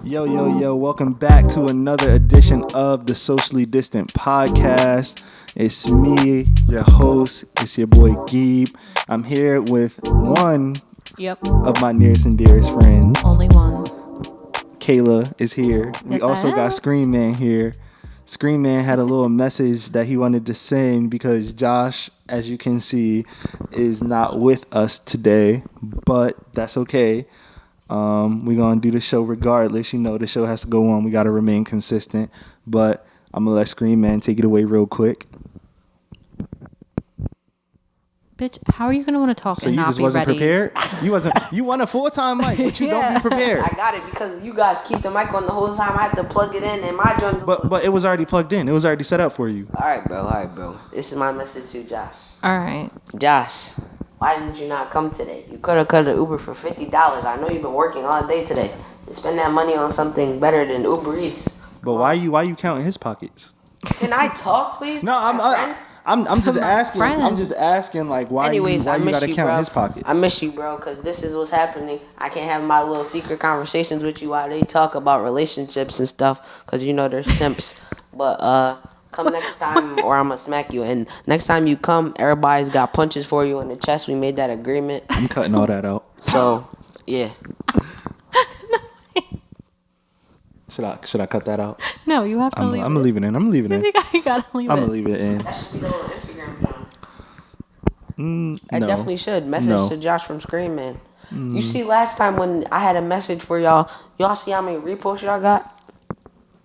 Yo, welcome back to another edition of the Socially Distant Podcast. It's me, your host. It's your boy Ghib. I'm here with one of my nearest and dearest friends. Only one. Kaila is here. We Yes, also got Screenman here. Screenman had a little message that he wanted to send because Josh, as you can see, is not with us today, but that's okay. We're going to do the show regardless. You know, the show has to go on. We got to remain consistent. But I'm going to let Screenman take it away real quick. Bitch, how are you going to want to talk so and you not just be wasn't ready? prepared? You want a full-time mic, but you don't be prepared. I got it because you guys keep the mic on the whole time. I have to plug it in and my joint. But it was already plugged in. It was already set up for you. All right, bro. This is my message to Josh. All right. Josh, why didn't you not come today? You could have cut an Uber for $50. I know you've been working all day today. You spend that money on something better than Uber Eats. But why you counting his pockets? Can I talk, please? No, I'm just asking. friend. I'm just asking, like, why you gotta count his pockets? I miss you, bro, because this is what's happening. I can't have my little secret conversations with you while they talk about relationships and stuff, because you know they're simps. But come next time or I'm gonna smack you. And next time you come, everybody's got punches for you in the chest. We made that agreement. I'm cutting all that out. So, yeah. Should I cut that out? No, you have to leave it. I'm gonna leave it in. I'm leaving it in. You gotta leave I'm it. gonna leave it in. That should be the little Instagram John. I No. definitely should. Message to Josh from Screenman. Mm. You see, last time when I had a message for y'all see how many reposts y'all got?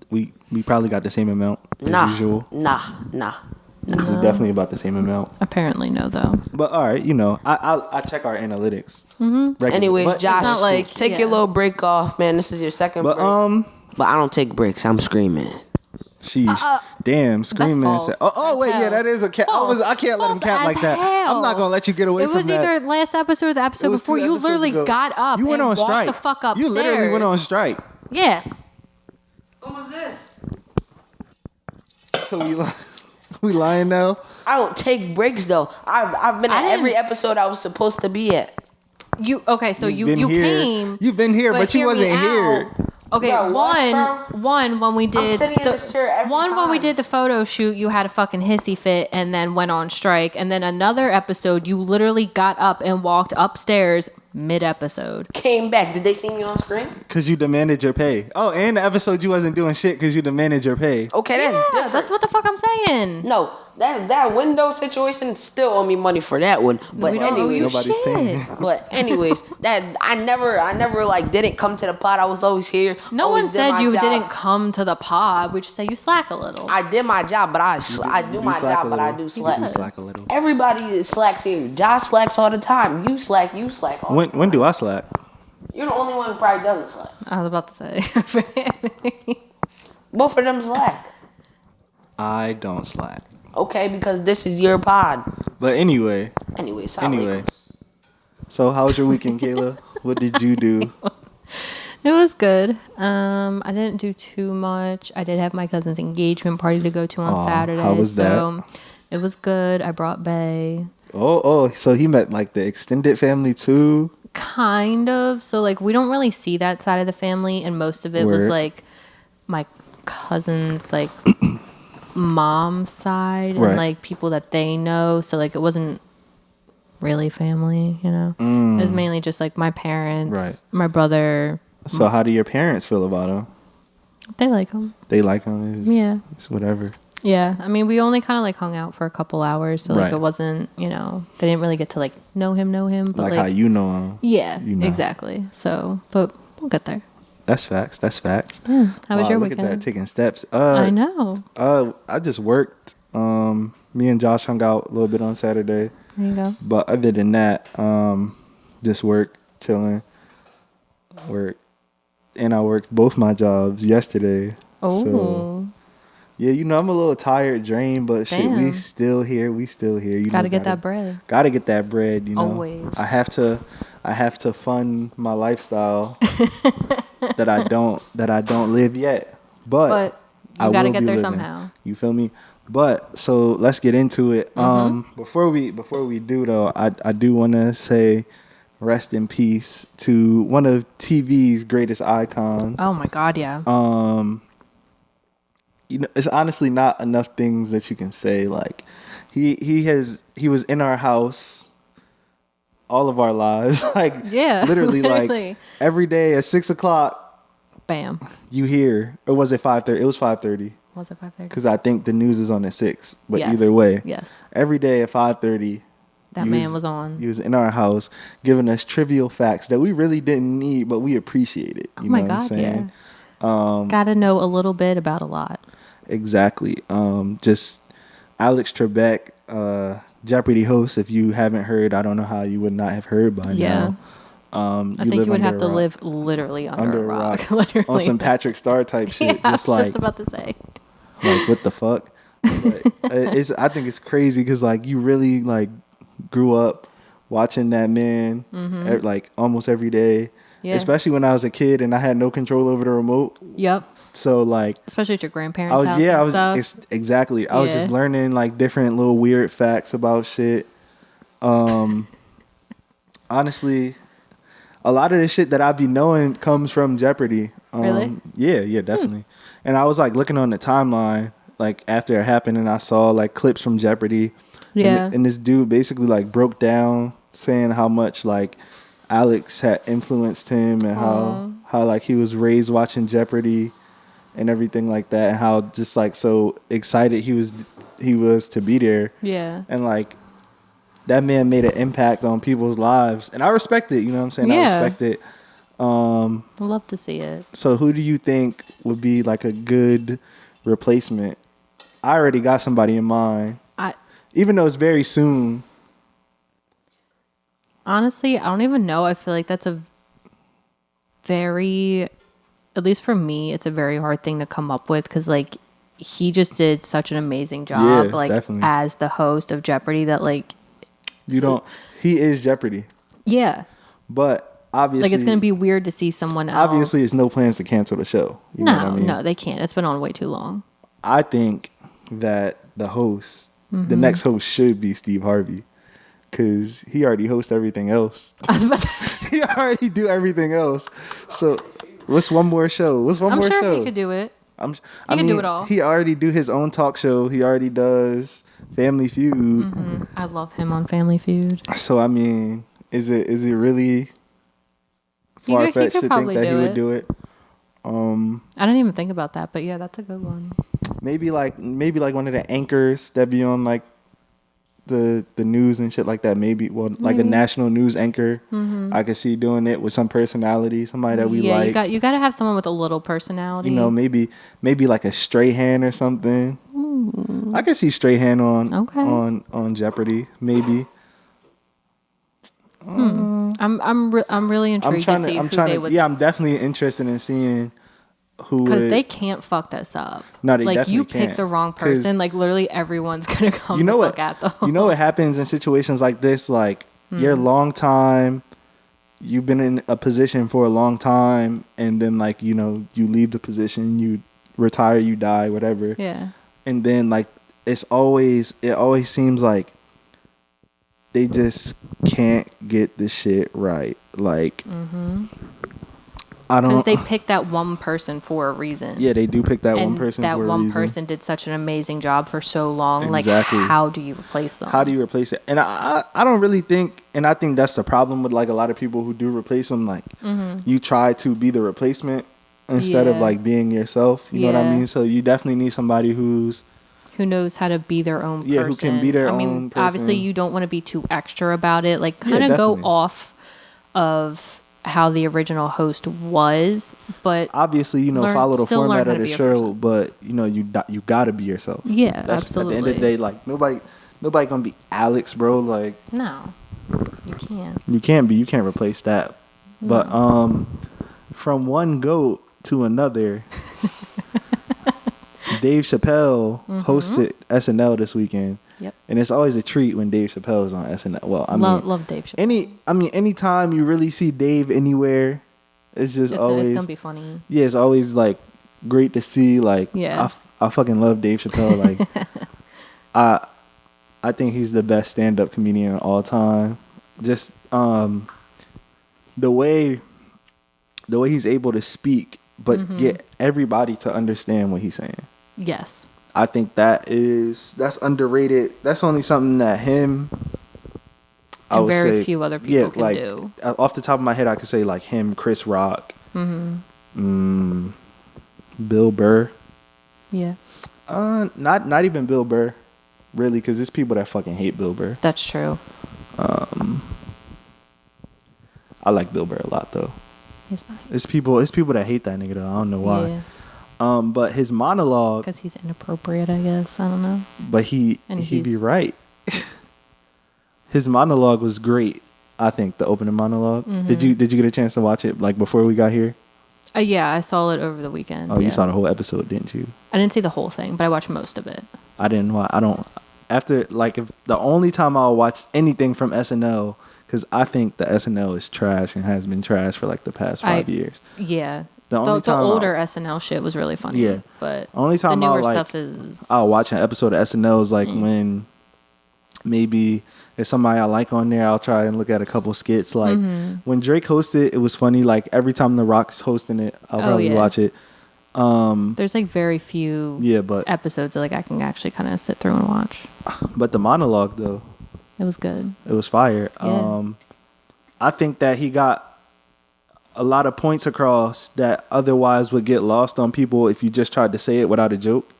We probably got the same amount as usual. Nah. This is definitely about the same amount. Apparently no, though. But all right, I check our analytics. Mm-hmm. Anyways, but Josh, not like- take your little break off, man. This is your second break. But I don't take breaks. I'm Screaming. Sheesh. Damn, Screamman false. said. Oh wait, That's yeah, that is a cat. I can't let him False cap like as that. hell. I'm not gonna let you get away It from was that. either last episode or the It episode was before. 2 You episodes literally ago. got up You went and on walked strike. the fuck upstairs. You literally went on strike. Yeah. What was this? So we lying now? I don't take breaks though. I've been at every episode I was supposed to be at. You Been here. came. You've been here, but you hear me wasn't here. out. Okay, Yo, what, one when we did sitting in this chair every when we time. did the photo shoot, you had a fucking hissy fit and then went on strike, and then another episode you literally got up and walked upstairs mid-episode. Came back. Did they see me on screen? Because you demanded your pay. Oh, and the episode you wasn't doing shit because you demanded your pay. Okay, that's Yeah, different. that's what the fuck I'm saying. No, that window situation still owe me money for that one. But We don't owe you anyways, Nobody's paying. shit. but anyways, that I never like didn't come to the pod. I was always here. No always one did said my you job. didn't come to the pod. We just say you slack a little. I did my job, but I do my slack job, a but I little. do You slack. do slack a little. Everybody slacks here. Josh slacks all the time. You slack all the time. When do I slack? You're the only one who probably doesn't slack. I was about to say. Both of them slack. I don't slack. Okay, because this is your pod. But anyway. Anyway. So how was your weekend, Kayla? What did you do? It was good. I didn't do too much. I did have my cousin's engagement party to go to on Saturday. how was so it was good. I brought Bae. Oh, so he met like the extended family too? Kind of. So like we don't really see that side of the family, and most of it was Word. like my cousin's like mom's side Right. and like people that they know. So like it wasn't really family, you know. It was mainly just like my parents, Right. my brother. So how do your parents feel about him? They like him. They like him? Yeah. It's whatever. Yeah, I mean, we only kind of like hung out for a couple hours, so like Right. it wasn't, they didn't really get to like know him, but Like how you know him. yeah, you know. exactly. So, but we'll get there. That's facts. How was your look weekend? at that, taking steps. I know. I just worked. Me and Josh hung out a little bit on Saturday. There you go. But other than that, just work, chilling, work. And I worked both my jobs yesterday. Oh, So, yeah, I'm a little tired, drained, but shit, we Damn. still here. gotta get that bread. Gotta get that bread, Always. I have to fund my lifestyle that I don't live yet. But you I gotta will get be there living. somehow. You feel me? But so let's get into it. Mm-hmm. Before we do though, I do want to say rest in peace to one of TV's greatest icons. Oh my God, yeah. It's honestly not enough things that you can say. Like he was in our house all of our lives. Like literally like every day at 6:00. Bam. You hear, or was it 5:30? It was 5:30. Was it 5:30? Because I think the news is on at 6. But Yes. either way, yes, every day at 5:30, that man was on. He was in our house giving us trivial facts that we really didn't need, but we appreciate it. You know what I'm saying? Yeah. Gotta know a little bit about a lot. Exactly. Just Alex Trabek, Jeopardy host. If you haven't heard, I don't know how you would not have heard by now. I think you would have to live literally under a rock. Literally. On some Patrick Star type shit. I was just about to say. Like, what the fuck? But I think it's crazy because like you really like grew up watching that man like almost every day. Yeah. Especially when I was a kid and I had no control over the remote. Yep. So like, especially at your grandparents' house. Exactly. I was just learning like different little weird facts about shit. Honestly, a lot of the shit that I be knowing comes from Jeopardy. Really? Yeah, definitely. And I was like looking on the timeline like after it happened, and I saw like clips from Jeopardy. Yeah. And this dude basically like broke down saying how much like Alex had influenced him and how like he was raised watching Jeopardy and everything like that, and how just like so excited he was to be there. Yeah. And like that man made an impact on people's lives, and I respect it. You know what I'm saying? Yeah. I respect it. I'd love to see it. So who do you think would be like a good replacement? I already got somebody in mind. Even though it's very soon. Honestly, I don't even know. I feel like that's at least for me, it's a very hard thing to come up with because like he just did such an amazing job definitely. As the host of Jeopardy that like he is Jeopardy. Yeah. But obviously like it's going to be weird to see someone else. Obviously it's no plans to cancel the show. You know what I mean? No, they can't. It's been on way too long. I think that the next host should be Steve Harvey. Because he already hosts everything else. He already do everything else. So what's one more show? I'm sure he could do it. He can do it all. He already do his own talk show. He already does Family Feud. Mm-hmm. I love him on Family Feud. So I mean, is it really far fetched to think that he would do it? I didn't even think about that, but yeah, that's a good one. Maybe like one of the anchors that be on like the news and shit like that. Maybe like a national news anchor. Mm-hmm. I could see doing it with some personality, somebody that we like. You got to have someone with a little personality. You know, maybe like a Strahan or something. Ooh. I could see Strahan on Jeopardy. Maybe. I'm really intrigued to see who they would. Yeah, I'm definitely interested in seeing who. Because they can't fuck this up. No, they like definitely you can't. pick the wrong person, like literally everyone's gonna come. Fuck at them. You know what happens in situations like this? Like you're a long time. You've been in a position for a long time, and then like you leave the position, you retire, you die, whatever. Yeah. And then like it always seems like they just can't get the shit right. Like I don't, because they picked that one person for a reason. Yeah, they do pick that one person for a reason. That one person did such an amazing job for so long. Exactly. Like, how do you replace them? How do you replace it? And I don't really think, and I think that's the problem with like a lot of people who do replace them. Like, you try to be the replacement instead of like being yourself. You know what I mean? So you definitely need somebody who knows how to be their own person. Yeah, who can be their own person. Obviously, you don't want to be too extra about it. Like, kind of go off of how the original host was, but obviously, follow the format of the show. But you gotta be yourself. Yeah, absolutely. At the end of the day, like nobody gonna be Alex, bro. Like no, you can't. You can't be. You can't replace that. No. But from one GOAT to another. Dave Chappelle hosted SNL this weekend. Yep. And it's always a treat when Dave Chappelle is on SNL. Well, I love Dave Chappelle. Anytime you really see Dave anywhere, it's always gonna be funny. Yeah, it's always like great to see. Like, yeah. I fucking love Dave Chappelle. Like, I think he's the best stand-up comedian of all time. Just the way he's able to speak, but get everybody to understand what he's saying. Yes. I think that's underrated. That's only something that him. I would very say, few other people can do. Off the top of my head, I could say like him, Chris Rock, Bill Burr. Yeah. Not even Bill Burr, really, because there's people that fucking hate Bill Burr. That's true. I like Bill Burr a lot though. He's fine. It's people that hate that nigga though. I don't know why. Yeah. But his monologue, Because he's inappropriate, I guess. I don't know. but he'd be right. His monologue was great. I think the opening monologue. Did you get a chance to watch it like before we got here? Yeah, I saw it over the weekend. Oh, yeah. you saw the whole episode, didn't you? I didn't see the whole thing, but I watched most of it. I didn't. I don't. After like if the only time I'll watch anything from SNL, because I think the SNL is trash and has been trash for like the past 5 years. Yeah. The older SNL shit was really funny. Yeah. But only time the newer I'll stuff is. I'll watch an episode of SNL is like when maybe there's somebody I like on there. I'll try and look at a couple skits. Like when Drake hosted, it was funny. Like every time The Rock's hosting it, I'll probably watch it. There's like very few episodes that like I can actually kind of sit through and watch. But the monologue though, it was good. It was fire. Yeah. I think that he got a lot of points across that otherwise would get lost on people if you just tried to say it without a joke.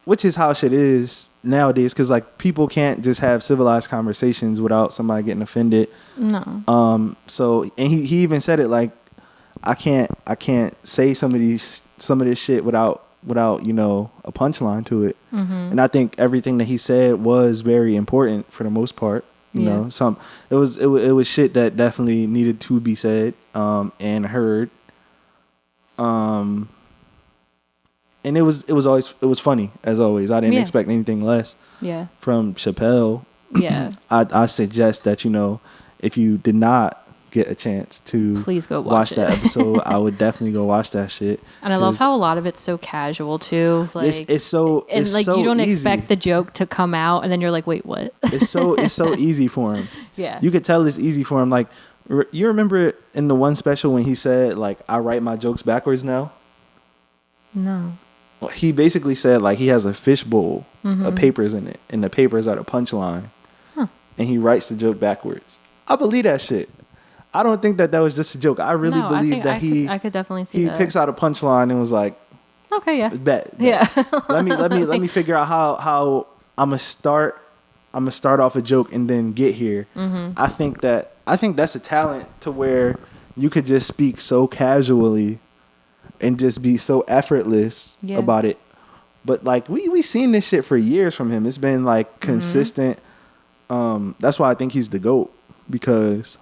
Which is how shit is nowadays, because like people can't just have civilized conversations without somebody getting offended. No. So and he even said it like I can't say some of this shit without a punchline to it. And I think everything that he said was very important for the most part. You know, it was shit that definitely needed to be said and heard. And it was funny as always. I didn't expect anything less. Yeah. From Chappelle. Yeah. I suggest that if you did not get a chance to please go watch it. That episode, I would definitely go watch that shit. And I love how a lot of it's so casual too. Like it's so you don't easy. expect the joke to come out and then you're like, wait, what? It's so easy for him. Yeah. You could tell it's easy for him. Like you remember in the one special when he said like I write my jokes backwards now? No. Well, he basically said like he has a fishbowl of papers in it, and the papers are the punchline, and he writes the joke backwards. I believe that shit. I don't think that was just a joke. I really believe that I could definitely see that. He picks out a punchline and was like, okay, yeah, bet. Yeah. let me figure out how I'm gonna start off a joke and then get here. I think that's a talent to where you could just speak so casually and just be so effortless about it. But like we seen this shit for years from him. It's been like consistent. That's why I think he's the GOAT, because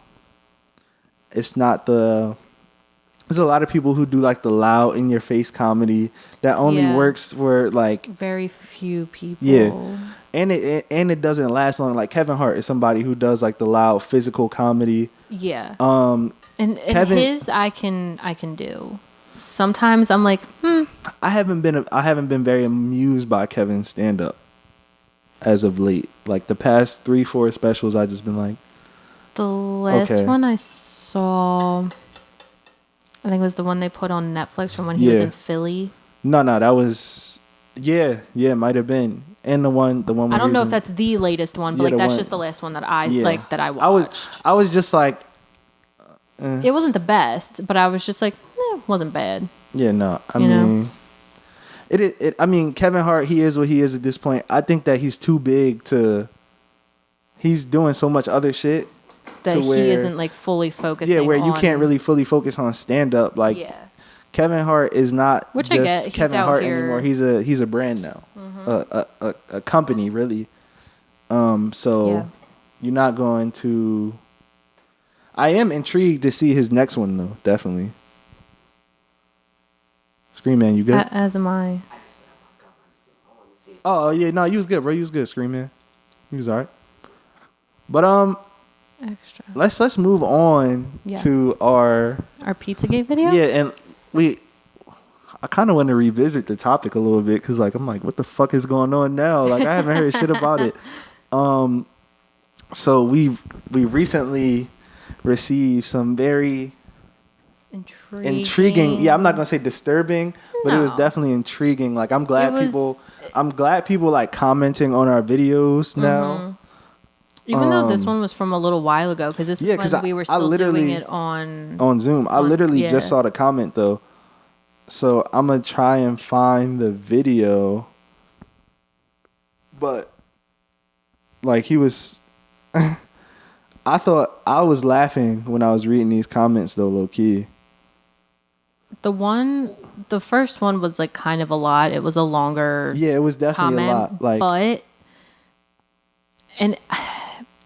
it's not there's a lot of people who do like the loud in your face comedy that only works for like very few people. Yeah. And it doesn't last long. Like Kevin Hart is somebody who does like the loud physical comedy. Yeah. And Kevin, his I can do. Sometimes I'm like, I haven't been very amused by Kevin's stand up as of late. Like the past 3-4 specials, I just been like, the last one I saw, I think it was the one they put on Netflix from when he was in Philly. No, that was it might have been. And the one I don't know if that's the latest one, but like that's just the last one that I that I watched. I was just like, it wasn't the best, but I was just like, it wasn't bad. Yeah, no. I mean, I mean, Kevin Hart, he is what he is at this point. I think that he's too big he's doing so much other shit that he isn't like fully focusing. Yeah, where you can't really fully focus on stand up. Like Kevin Hart is not just Kevin Hart anymore. He's a brand now. A company really. So you're not going to. I am intrigued to see his next one though. Definitely. Screenman, you good? As am I. Oh yeah, no, you was good, bro. You was good, Screenman. You was alright. But extra. Let's move on to our Pizzagate video. Yeah, and I kind of want to revisit the topic a little bit because like I'm like, what the fuck is going on now? Like I haven't heard shit about it. So we recently received some very intriguing. Yeah, I'm not gonna say disturbing, but it was No. definitely intriguing. Like I'm glad It people. was- I'm glad people like commenting on our videos now. Even though this one was from a little while ago, because this was Yeah, 'cause when we were I still doing literally- it on. On Zoom, I literally yeah. just saw the comment though, so I'm gonna try and find the video. But like he was, I thought I was laughing when I was reading these comments though, low key. The first one was like kind of a lot. It was a longer Yeah, it was definitely comment, a lot. Like, but and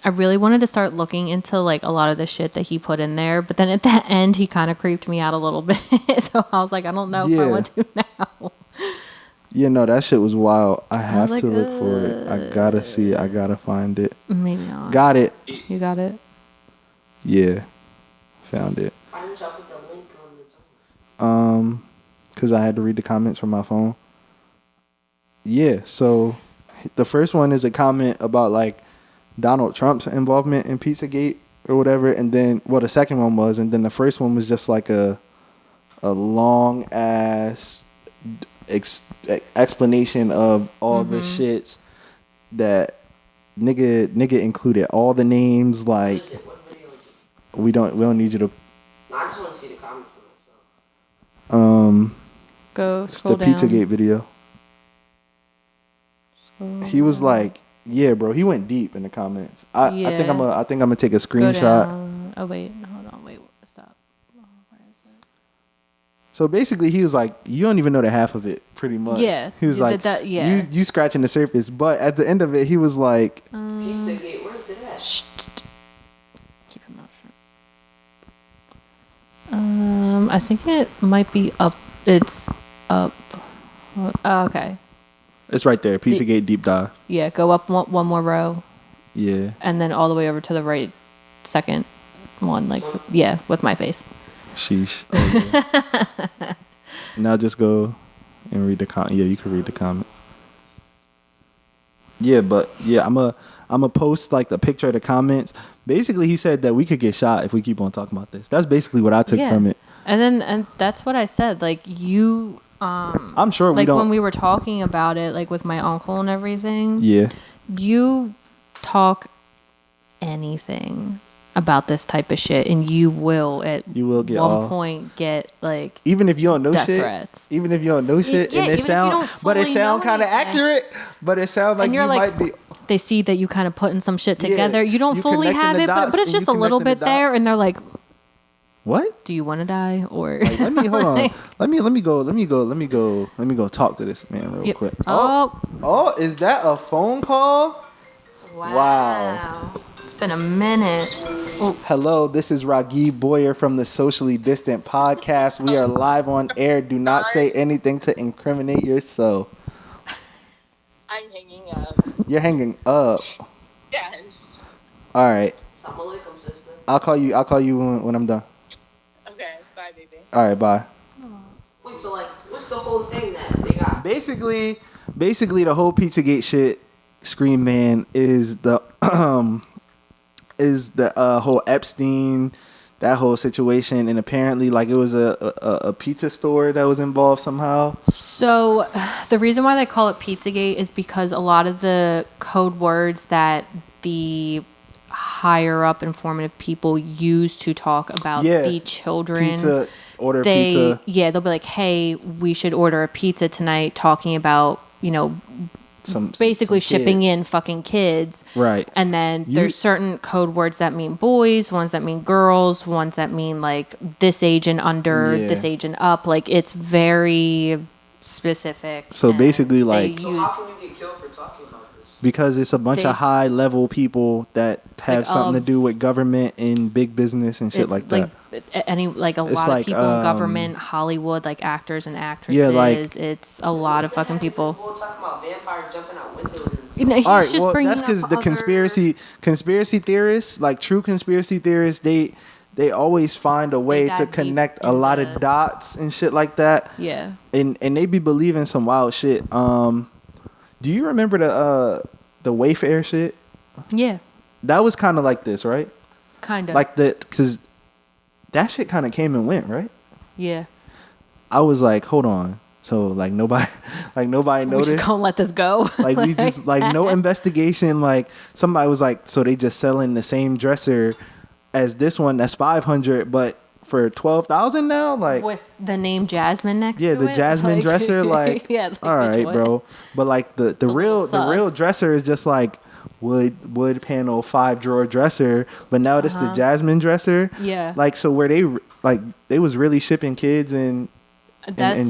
I really wanted to start looking into like a lot of the shit that he put in there, but then at the end he kind of creeped me out a little bit. So I was like, I don't know if I want to now. yeah, no, that shit was wild. I have like, to look for it. I gotta see it. I gotta find it. Maybe not. Got it. You got it? Yeah, found it. Why didn't y'all put the link on the Because I had to read the comments from my phone. Yeah, so the first one is a comment about like Donald Trump's involvement in Pizzagate or whatever, and then the second one was, and then the first one was just like a long ass explanation of all the shits that nigga included all the names. Like What video is it? we don't need you to. No, I just want to see the comments for myself. Go It's scroll the down. Pizzagate video. He was like, "Yeah, bro." He went deep in the comments. I think I'm gonna take a Go screenshot. down. Oh wait, hold on, wait, stop. Oh, where is it? So basically, he was like, "You don't even know the half of it, pretty much." Yeah, He was like, yeah. you scratching the surface." But at the end of it, he was like, Pizzagate, where is it at? Keep your mouth shut. I think it might be up. It's up. Oh, okay. "It's right there, Pizzagate deep dive." Yeah, go up one more row, Yeah. and then all the way over to the right, second one. Like, yeah, with my face. Sheesh. Oh, yeah. Now just go and read the comment. Yeah, you can read the comment. Yeah, but yeah, I'm a post like the picture of the comments. Basically, he said that we could get shot if we keep on talking about this. That's basically what I took from it. And that's what I said. Like you. I'm sure we like don't. when we were talking about it, like with my uncle and everything. Yeah. You talk anything about this type of shit, and you will at get one off. point get like Even if you don't know death shit, threats. even if you don't know shit, Yeah, and even if you don't but it fully sound know kind of anything. accurate, but it sounds like And you're you like, might be. they see that you kind of putting some shit Yeah, together. You don't you fully connecting have the it, dots but it's and just you a little connecting bit the there, dots. and they're like, What? "Do you want to die?" Or Like, let me hold on. Let me go talk to this man real Yep. quick. Oh, Is that a phone call? Wow. It's been a minute. Oh, Hello, this is Ghib Boyer from the Socially Distant Podcast. We are live on air. Do not say anything to incriminate yourself. I'm hanging up. You're hanging up. Yes. All right. Assalamu alaikum, sister. I'll call you when I'm done. Okay, bye, baby. All right, bye. Wait, so like, what's the whole thing that they got? Basically the whole Pizzagate shit, Screenman, is the whole Epstein, that whole situation, and apparently like it was a pizza store that was involved somehow. So the reason why they call it Pizzagate is because a lot of the code words that the higher up informative people use to talk about the children. Pizza, order they, pizza. Yeah, they'll be like, hey, we should order a pizza tonight, talking about, basically some shipping kids. in fucking kids. Right. And then there's certain code words that mean boys, ones that mean girls, ones that mean like this age and under, this age and up. Like it's very specific. So basically like, So how can you get killed for talking about this? because it's a bunch of high level people that have something to do with government and big business and shit like that. Like a lot of people in government, Hollywood, like actors and actresses. Yeah, like, it's a lot of fucking people. We're talking about vampires jumping out windows and You know, he's all right, just well, bringing that's because up the other- conspiracy theorists, like true conspiracy theorists, they always find a way to dive deep connect a lot of into- dots and shit like that. Yeah. And they be believing some wild shit. Do you remember the Wayfair shit? Yeah. that was kind of like this, right? Kind of. Like because that shit kind of came and went, right? Yeah. I was like, hold on. So like nobody We noticed. just gonna let this go. Like we just like no investigation. Like somebody was like, so they just selling the same dresser as this one that's 500, but for 12,000 now. Like with the name Jasmine next to it. the Jasmine Like, dresser. Like yeah, like, all right, what? bro. But like the real sus. dresser is just like wood panel 5-drawer dresser. But now it's the Jasmine dresser. Yeah. Like so where they was really shipping kids and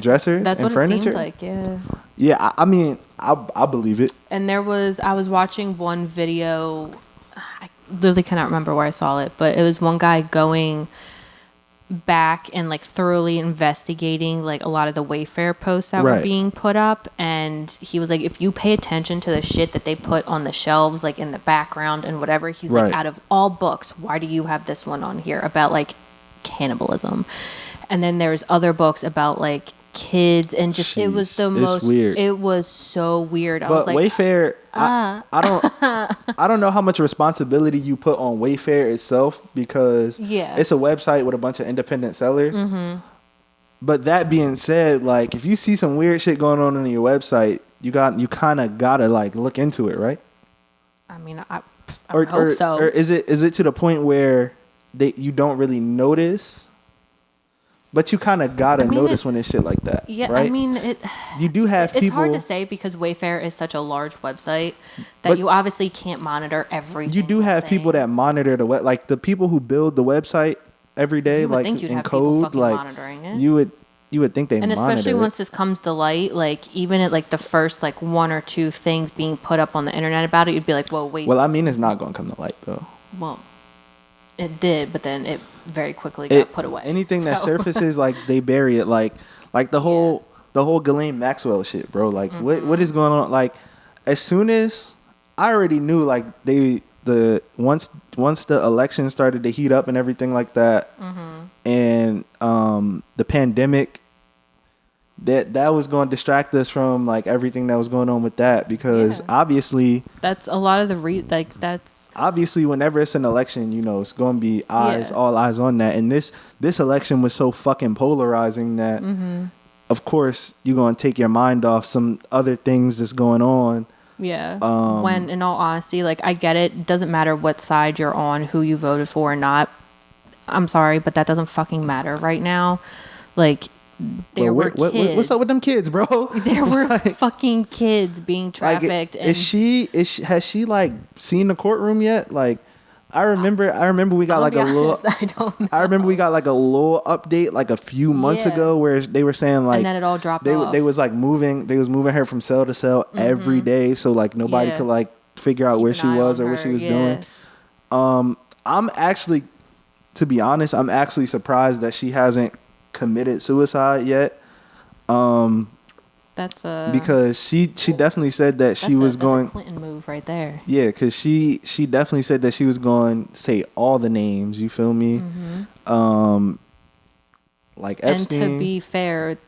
dressers That's and what furniture. it seemed like, yeah. Yeah, I mean, I believe it. And I was watching one video, I literally cannot remember where I saw it, but it was one guy going back and like thoroughly investigating like a lot of the Wayfair posts that were being put up, and he was like, if you pay attention to the shit that they put on the shelves, like in the background and whatever, he's like, out of all books, why do you have this one on here about like cannibalism? And then there's other books about like kids and just it was the most weird. It was so weird. I was like, Wayfair, I don't know how much responsibility you put on Wayfair itself, because it's a website with a bunch of independent sellers. But that being said, like if you see some weird shit going on your website, you kind of gotta like look into it, right? I mean, I hope so. Or is it to the point where you don't really notice? But you kind of gotta notice when it's shit like that, right? I mean, you do have people. It's hard to say because Wayfair is such a large website that you obviously can't monitor every. You do have people that monitor the web, like the people who build the website every day, like in code, like monitoring it. You would think they and monitor especially it. Once this comes to light, like even at like the first like one or two things being put up on the internet about it, you'd be like, whoa, wait. Well, I mean, it's not going to come to light though. Well, it did, but then it very quickly got put away. Anything that surfaces, like they bury it, like the whole Ghislaine Maxwell shit, bro. Like what is going on? Like as soon as I already knew, like once the election started to heat up and everything like that, and the pandemic, that was going to distract us from like everything that was going on with that, because obviously that's a lot of the that's obviously whenever it's an election, you know, it's going to be all eyes on that. And this election was so fucking polarizing that of course you're going to take your mind off some other things that's going on. When in all honesty, like I get it doesn't matter what side you're on, who you voted for or not. I'm sorry, but that doesn't fucking matter right now. Like there were kids. What's up with them kids, bro? There were like, fucking kids being trafficked. Like, has she like seen the courtroom yet? Like, I remember we got like a little. I don't know. I remember we got like a little update like a few months ago where they were saying like, and then it all dropped off. They was moving her from cell to cell every day, so like nobody could like figure out where she was or what she was doing. I'm actually, to be honest, I'm actually surprised that she hasn't committed suicide yet. That's because she definitely said that she was going. That's a Clinton move right there. Yeah, because she definitely said that she was going to say all the names. You feel me? Like Epstein. And to be fair,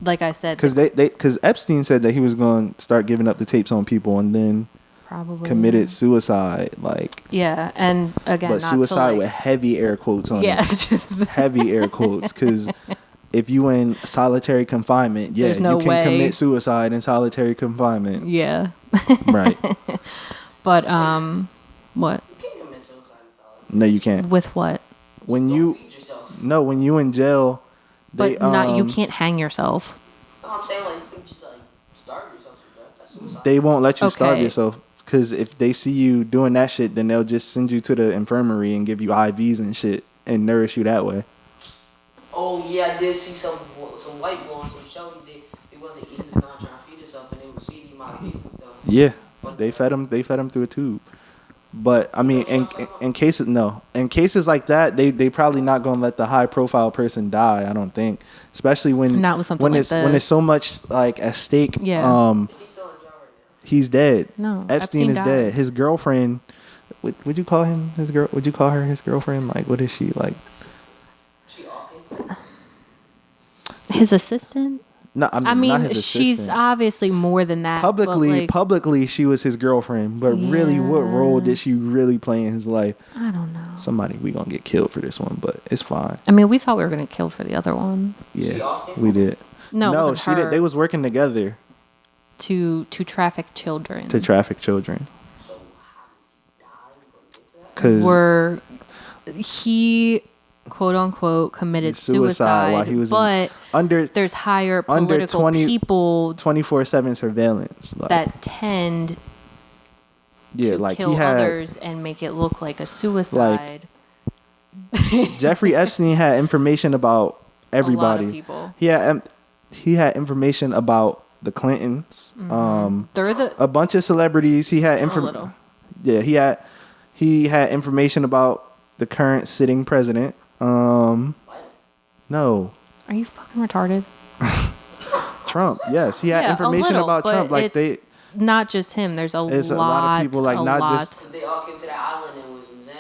like I said, because Epstein said that he was going to start giving up the tapes on people and then probably committed suicide. Like and again, but suicide with heavy air quotes on it. Heavy air quotes, because if you in solitary confinement, you can commit suicide in solitary confinement. Right. But what? You can't commit suicide in solitary. No, you can't. With what? When you in jail, but you can't hang yourself. No, I'm saying like you can just like starve yourself to death. That's suicide. They won't let you starve yourself, because if they see you doing that shit, then they'll just send you to the infirmary and give you IVs and shit and nourish you that way. Oh yeah, I did see some white boy on some show. He wasn't eating, not trying to feed himself, and they was feeding him IVs and stuff. Yeah, they fed him through a tube. But I mean, in cases like that, they probably not gonna let the high profile person die. I don't think, especially when not with something like when it's so much like at stake. Yeah. Is he still in jail right now? He's dead. No, Epstein is died. dead. His girlfriend. Would you call him his girl? Would you call her his girlfriend? Like, what is she like? She often. His assistant. No, I not mean, his she's assistant. obviously more than that. Publicly, she was his girlfriend. But really, what role did she really play in his life? I don't know. Somebody, we gonna get killed for this one, but it's fine. I mean, we thought we were gonna kill for the other one. Yeah, we did. No, it wasn't she did. her. They was working together To traffic children. to traffic children. Because Were he quote unquote committed suicide while he was but under there's higher under political 20 people 24/7 surveillance. Like, that tend yeah, to like kill he had others and make it look like a suicide. Jeffrey Epstein had information about everybody. A lot of people. He had information about the Clintons. They're the A bunch of celebrities. He had a information. little. Yeah, he had information about the current sitting president. No, Are you fucking retarded? Trump. Yes, he had Yeah, a information little, about but Trump. Like it's not just him. There's It's a lot of people, like, not just- They all came to the island and was in Zan.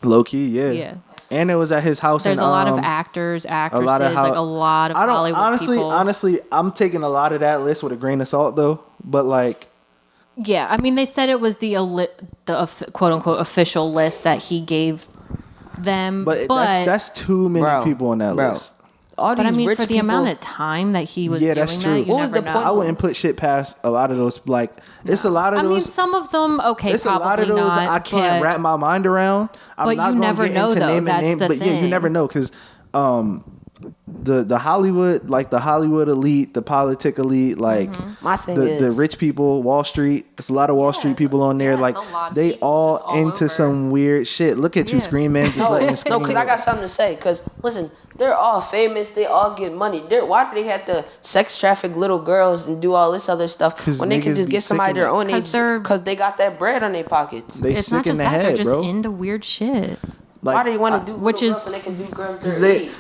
low key, yeah. Yeah. And it was at his house. There's in, a lot of actors, actresses, lot of like a lot of I don't Hollywood people. honestly, I'm taking a lot of that list with a grain of salt though. But like, Yeah, I mean, they said it was the quote unquote official list that he gave them, but that's too many people on that list. All But I these mean, rich for the people- amount of time that he was Yeah, doing that's true. that, you What was never the know. point? I wouldn't put shit past a lot of those. Like, it's a lot of I mean, those. some of them, okay, It's a probably lot of those not. I can't but wrap my mind around. I'm but not you gonna never get know, into though. naming That's names, the but yeah, you thing. never know because the Hollywood, like the Hollywood elite, the politic elite, like My thing the is, rich people, Wall Street. It's a lot of Wall Street people on there. yeah, Like it's a lot of they people all just all into over. some weird shit. Look at you, Yeah. Screenman. Just letting the no, screen because I got something to say. Because listen, they're all famous. They all get money. Why do they have to sex traffic little girls and do all this other stuff 'Cause when they can niggas just be get somebody sick their in own 'Cause age? they're- Because they got that bread on their pockets. They It's sick not in just the that; head, they're just bro. into weird shit. Why do you want to do which little is- girls so they can do girls their they- age?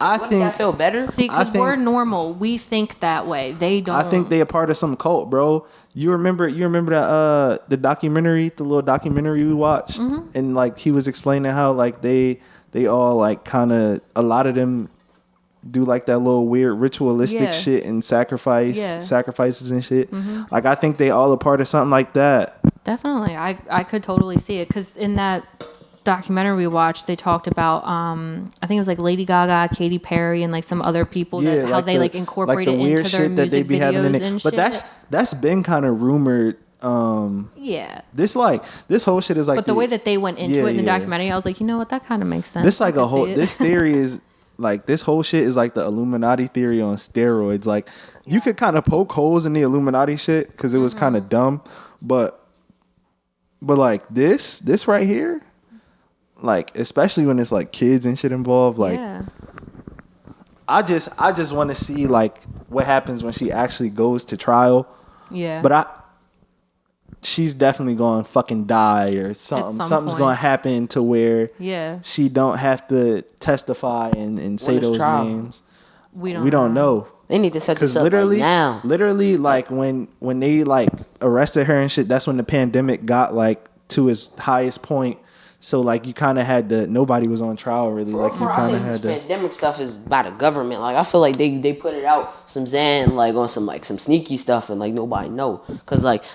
I Wouldn't that think feel better? See, I because we're think- normal, we think that way. They don't. I think they a part of some cult, bro. You remember that the documentary, the little documentary we watched, and like he was explaining how like they all like kind of a lot of them do like that little weird ritualistic Yeah. shit and Yeah. sacrifices and shit. Like I think they all a part of something like that. Definitely, I could totally see it because in that documentary we watched, they talked about I think it was like Lady Gaga, Katy Perry, and like some other people that how they like incorporate it into their music videos and shit. But that's been kind of rumored. Yeah. This whole shit is like. But the way that they went into Yeah, it in the yeah. documentary, I was like, you know what, that kind of makes sense. This like I a could see whole. it. This theory is like this whole shit is like the Illuminati theory on steroids. Like you could kind of poke holes in the Illuminati shit because it was kind of dumb, but like this right here, like especially when it's like kids and shit involved, like. yeah. I just want to see like what happens when she actually goes to trial. Yeah. But she's definitely going to fucking die or something. some Something's point. going to happen to where Yeah. she don't have to testify and say it's those trial? names. We don't. We don't know. They need to set Because this up literally, right now. literally, like when they like arrested her and shit, that's when the pandemic got like to its highest point. So like you kind of had to. Nobody was on trial really. Like you I kind of think had this to. pandemic stuff is by the government. Like I feel like they put it out some Zan like on some sneaky stuff and like nobody know because like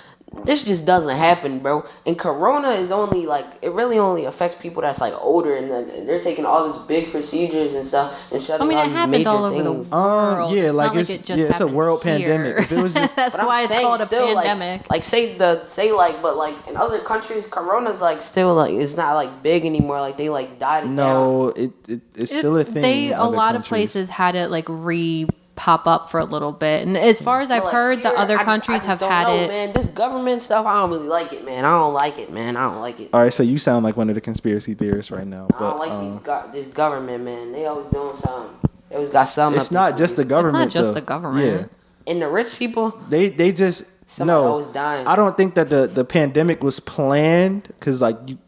this just doesn't happen, bro. And Corona is only like it really only affects people that's like older and they're taking all these big procedures and stuff and shutting I mean, all it these happened major all over the things. world. Yeah, It's like not it's it just it's a happened world here. pandemic. If it was just That's But why I'm it's saying called a still, pandemic. But in other countries, Corona's like still like it's not like big anymore. Like they like died it down. no, it's still a thing. They in a other lot of countries. places had it like pop up for a little bit, and as far as I've But, like, heard, the here, other I countries just have don't had know, it. Man, this government stuff, I don't really like it, man. I don't like it. All right, so you sound like one of the conspiracy theorists right now. I don't But like this government, man. They always doing something. They always got something. it's up their not just the sleeve. government. It's not just though. the government. Yeah, And the rich people, they just somebody no. always dying. I don't think that the pandemic was planned because like you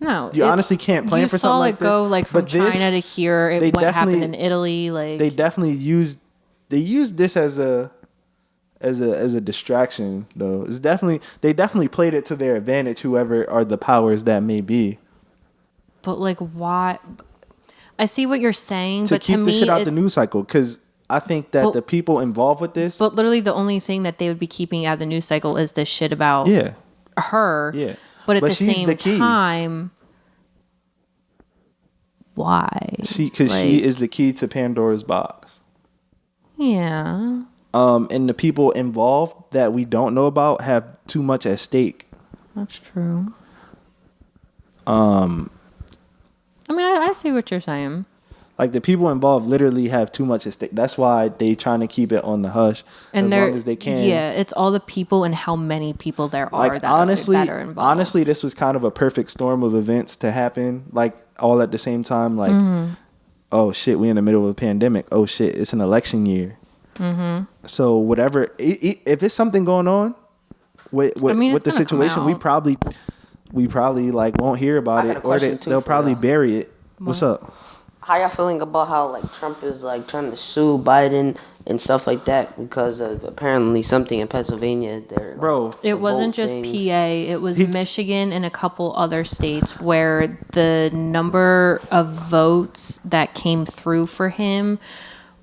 honestly can't plan for something like this. You saw it go like from But this, China to here. they What happened definitely- in Italy? Like they definitely used this as a distraction though. They definitely played it to their advantage. Whoever are the powers that may be. but like why? I see what you're saying, To but keep to the me, shit out the news cycle because that But- the people involved with this. But literally, the only thing that they would be keeping out of the news cycle is this shit about Yeah. her. Yeah. But at the she's same the key. time, why? Because she is the key to Pandora's box. Yeah. And the people involved that we don't know about have too much at stake. That's true. I mean, I see what you're saying. Like, the people involved literally have too much at stake. That's why they trying to keep it on the hush as long as they can. Yeah, it's all the people and how many people there are Like, that are involved. honestly, this was kind of a perfect storm of events to happen, like, all at the same time. Like, oh, shit, we in the middle of a pandemic. Oh, shit, it's an election year. So whatever, if it's something going on with the situation, we probably like won't hear about it, or they'll probably bury it. What's up? How y'all feeling about how like Trump is like trying to sue Biden and stuff like that because of apparently something in Pennsylvania there? Bro, It wasn't just PA, it was Michigan and a couple other states where the number of votes that came through for him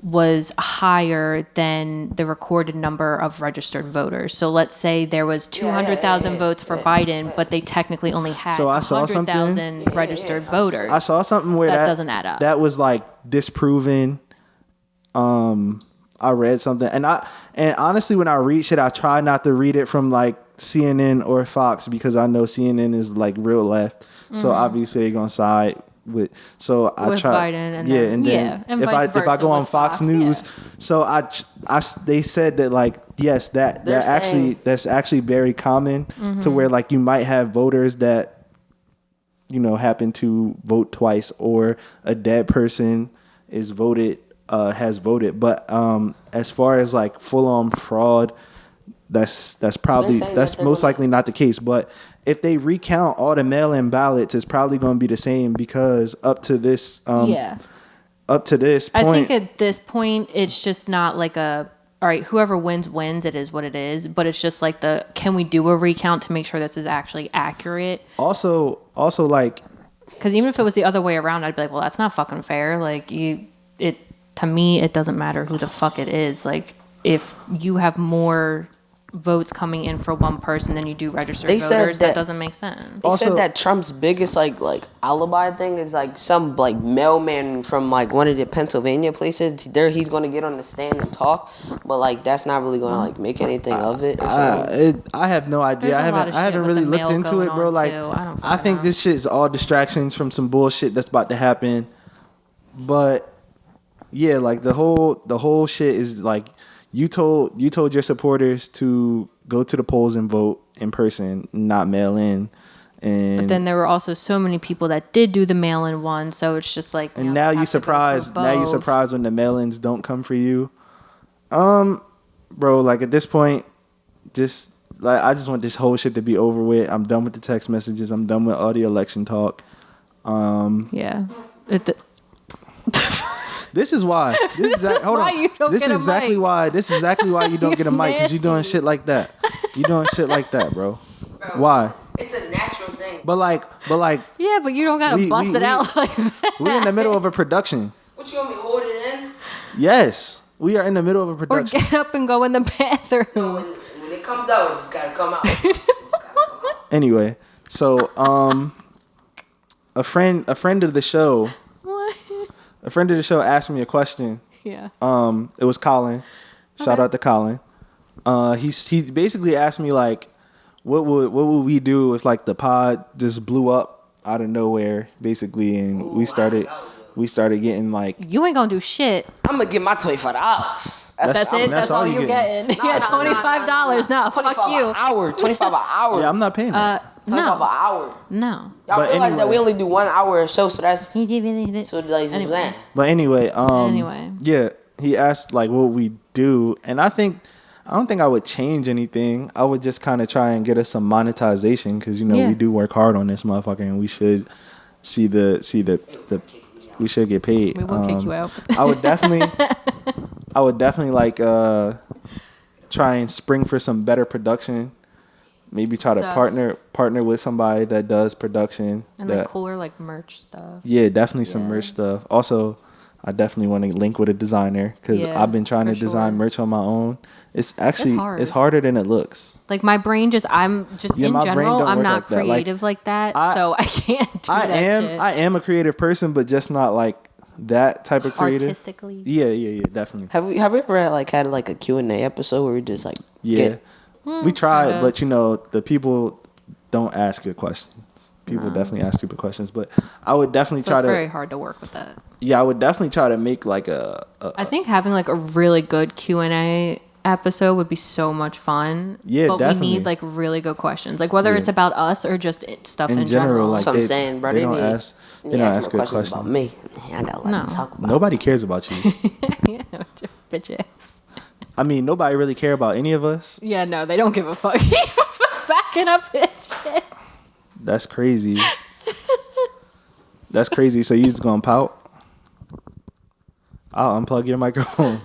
was higher than the recorded number of registered voters. So let's say there was 200,000 votes for Biden, but they technically only had So I saw 100,000 registered voters. I saw something where that doesn't add up. That was like disproven. I read something, and honestly, when I read shit, I try not to read it from like CNN or Fox because I know CNN is like real left. So obviously they're gonna side with. So I with try. Biden and then and if vice I versa go on with Fox News, so they said that like yes that's actually very common to where like you might have voters that happen to vote twice, or a dead person has voted, but as far as like full on fraud, that's most likely not the case. But if they recount all the mail-in ballots, it's probably going to be the same, because up to this point, I think at this point it's just not like all right, whoever wins, it is what it is. But it's just like can we do a recount to make sure this is actually accurate? Also like, because even if it was the other way around, I'd be like, well, that's not fucking fair. Like to me, it doesn't matter who the fuck it is. Like, if you have more votes coming in for one person than you do registered voters, that doesn't make sense. They said that Trump's biggest like alibi thing is like some like mailman from like one of the Pennsylvania places. He's gonna get on the stand and talk, but like that's not really gonna like make anything of it. I have no idea. I haven't really looked into it, bro. Like, I think this shit is all distractions from some bullshit that's about to happen. But yeah, like the whole shit is like, you told your supporters to go to the polls and vote in person, not mail in. But then there were also so many people that did do the mail-in one, so it's just like. And now you surprised. Now you surprised when the mail-ins don't come for you. Bro, like at this point, just like I just want this whole shit to be over with. I'm done with the text messages. I'm done with all the election talk. Yeah. This is why. This is exactly why you don't get a mic, because you're doing shit like that. You doing shit like that, bro. Why? It's a natural thing. But like. Yeah, but you don't gotta bust it out like that. We're in the middle of a production. What, you want me to hold it in? Yes, we are in the middle of a production. Or get up and go in the bathroom. No, when it comes out, it just gotta come out. Anyway, so a friend of the show. A friend of the show asked me a question. Yeah. It was Colin. Shout out to Colin. He basically asked me like, what would we do if like the pod just blew up out of nowhere, basically, and we started getting like. You ain't gonna do shit. I'm gonna get my $25. That's it. That's all you getting. Yeah, $25. No, fuck you. $25 an hour. Yeah, I'm not paying that. $25 an hour. No. Y'all But realize that anyway. we only do 1 hour a show, so that's so like Anyway. But anyway, Anyway. yeah, he asked like what we do, and I don't think I would change anything. I would just kind of try and get us some monetization, because we do work hard on this motherfucker, and we should see the we should get paid. We will kick you out. I would definitely like try and spring for some better production. Maybe try to partner with somebody that does production. And like cooler like merch stuff. Yeah, definitely some merch stuff. Also, I definitely want to link with a designer because Yeah, I've been trying to for design sure. merch on my own. It's actually hard. it's harder than it looks. Like my brain I'm just Yeah, in my brain general, don't I'm work not like that. Like, creative like that, I- so I can't do that shit. I am a creative person, but just not like that type of creative. Artistically. Yeah, definitely. Have we ever like had like a Q&A episode where we just like Yeah, we tried, kinda. but the people don't ask good questions. People definitely ask stupid questions, but I would definitely So try it's to. very hard to work with that. Yeah, I would definitely try to make like I think having like a really good Q&A episode would be so much fun. Yeah, but definitely. we need like really good questions, like whether Yeah. it's about us or just stuff in in general. Like So I'm they, saying, bro, they they don't need- ask. you They don't ask ask no good questions questions. about me. I gotta let No. them talk about. Nobody cares about you. Yeah, bitch ass. I mean, nobody really care about any of us. Yeah, no, they don't give a fuck. Backing up his shit. That's crazy. That's crazy. So you just gonna pout? I'll unplug your microphone.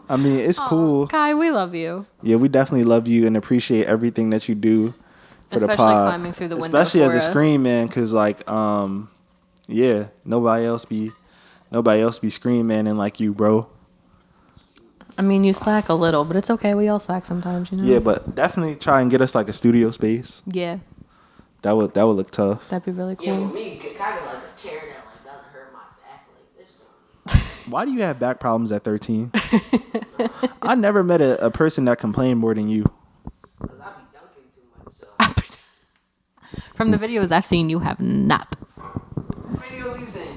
I mean, it's cool. Kai, we love you. Yeah, we definitely love you and appreciate everything that you do for the Especially pod. climbing through the window Especially as for a us. screen man, because like, yeah, nobody else be screen manning like you, bro. I mean, you slack a little, but it's okay. We all slack sometimes, you know? Yeah, but definitely try and get us like a studio space. Yeah, That would look tough. that'd be really cool. Yeah, but me, kind of like a chair that like doesn't hurt my back like this. Why do you have back problems at 13? I never met a person that complained more than you. Cause I be dunking too much. So. From the videos I've seen, you have not. What videos you seen?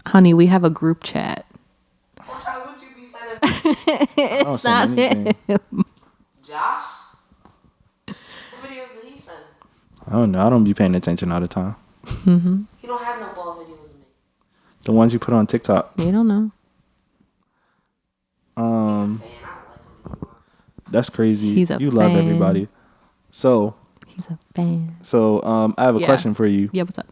Honey, we have a group chat. What you be sending? I don't send anything. Josh? What videos did he send? I don't know. I don't be paying attention all the time. You don't have no ball videos of me. The ones you put on TikTok. You don't know. Man, I don't like him anymore. That's crazy. He's a You love fan. everybody. So He's a fan. I have a Yeah. question for you. Yeah, what's up?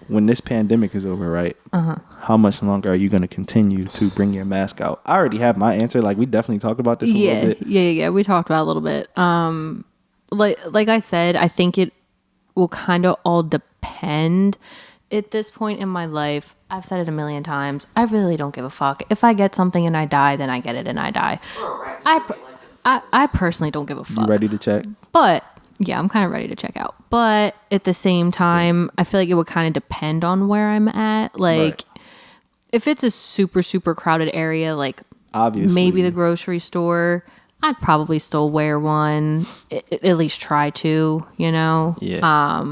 When this pandemic is over, right? Uh-huh. How much longer are you going to continue to bring your mask out? I already have my answer. Like, we definitely talked about this a little bit. Yeah. We talked about it a little bit. Like I said, I think it will kind of all depend. At this point in my life, I've said it a million times. I really don't give a fuck. If I get something and I die, then I get it and I die. I personally don't give a fuck. You ready to check? But yeah, I'm kind of ready to check out. But at the same time, I feel like it would kind of depend on where I'm at. Like, Right. if it's a super, super crowded area, like Obviously. maybe the grocery store, I'd probably still wear one. At least try to, you know? Yeah.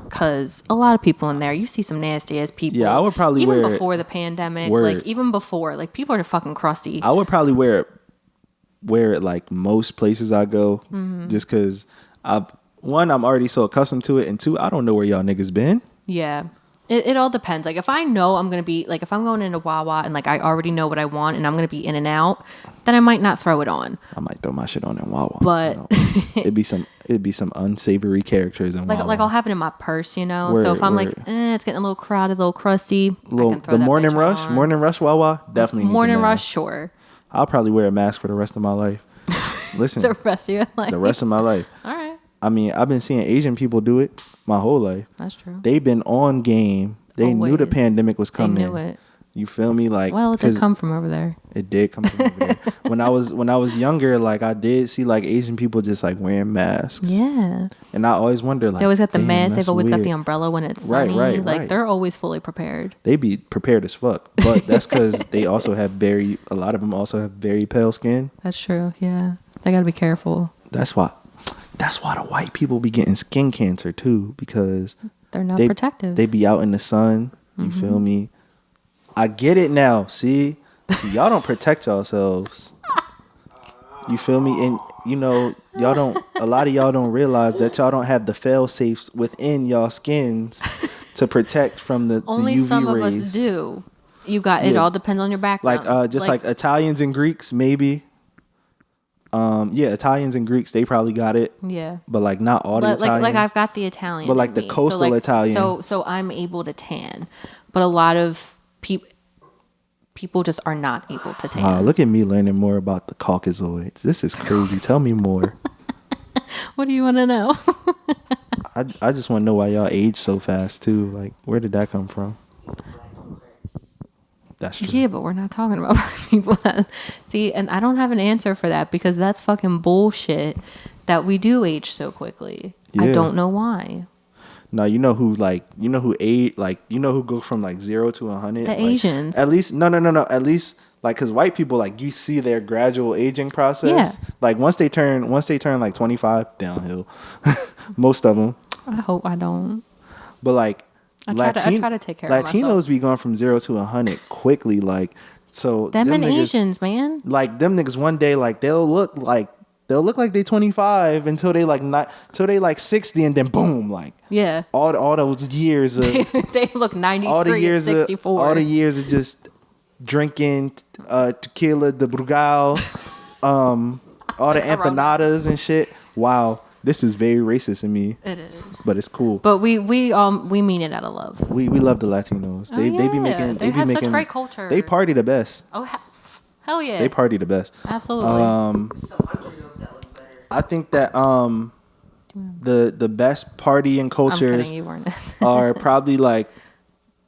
Because a lot of people in there, you see some nasty ass people. Yeah, I would probably even wear it. before the pandemic, Word. like even before, like people are fucking crusty. I would probably wear it like most places I go, Mm-hmm. just because I'm already so accustomed to it, and two, I don't know where y'all niggas been. Yeah. It all depends. Like if I know I'm going to be like, if I'm going into Wawa and like I already know what I want and I'm going to be in and out, then I might not throw it on. I might throw my shit on in Wawa. But- you know? it'd be some unsavory characters in Wawa. Like I'll have it in my purse, you know? Word, So if I'm word. like, it's getting a little crowded, a little crusty, I can throw the that morning bitch rush, on. morning rush Wawa, definitely. need Morning to know. rush, sure. I'll probably wear a mask for the rest of my life. Listen, The rest of your life. the rest of my life. All right. I mean, I've been seeing Asian people do it my whole life. That's true. They've been on game. They knew the Always. pandemic was They coming. knew it. You feel me? Like, Well, it did 'cause come from over there. it did come from over there. When I was younger, like I did see like Asian people just like wearing masks. Yeah. And I always wonder like They always got the damn, mask. that's They've always got weird. the umbrella when it's Right, sunny. right, Like right. they're always fully prepared. They be prepared as fuck. But that's because they also have a lot of them also have very pale skin. That's true. Yeah. They got to be careful. That's why the white people be getting skin cancer too, because They're not they protective. They be out in the sun. You feel me? I get it now. See, y'all don't protect yourselves. You feel me? And you know, y'all don't. A lot of y'all don't realize that y'all don't have the fail safes within y'all skins to protect from the Only the UV some rays. of us do. You got it. Yeah. All depends on your background. Like Italians and Greeks, maybe. Italians and Greeks, they probably got it, yeah. but like not all the But Italians. like I've got the Italian, But, like, in the me. coastal so, like, Italians. So I'm able to tan, but a lot of people just are not able to tan. Wow, look at me learning more about the Caucasoids. This is crazy. Tell me more. What do you want to know? I just want to know why y'all age so fast too. Like, where did that come from? That's true. Yeah, but we're not talking about people that see, and I don't have an answer for that because that's fucking bullshit that we do age so quickly. I Yeah. don't know why. No, who go from like 0 to 100? The like, Asians. At least no. At least like because white people like you see their gradual aging process. Yeah. Like once they turn like 25 downhill, most of them. I hope I don't. But like I try to take care of Latinos myself. be going from 0 to 100 quickly. Like so Them and niggas, Asians, man. like them niggas one day like they'll look like they 25 until they like not till they like 60 and then boom like Yeah. all those years of They look 93 all the years and 64. all the years of just drinking tequila de Brugal, all the empanadas and shit. Wow, this is very racist in me. It is. But it's cool. But we mean it out of love. We love the Latinos. They be yeah. making They be have such making great culture. They party the best. Oh, hell yeah. They party the best. Absolutely. Some undergirls that look better. I think that the best partying I'm cultures kidding, you weren't. are probably like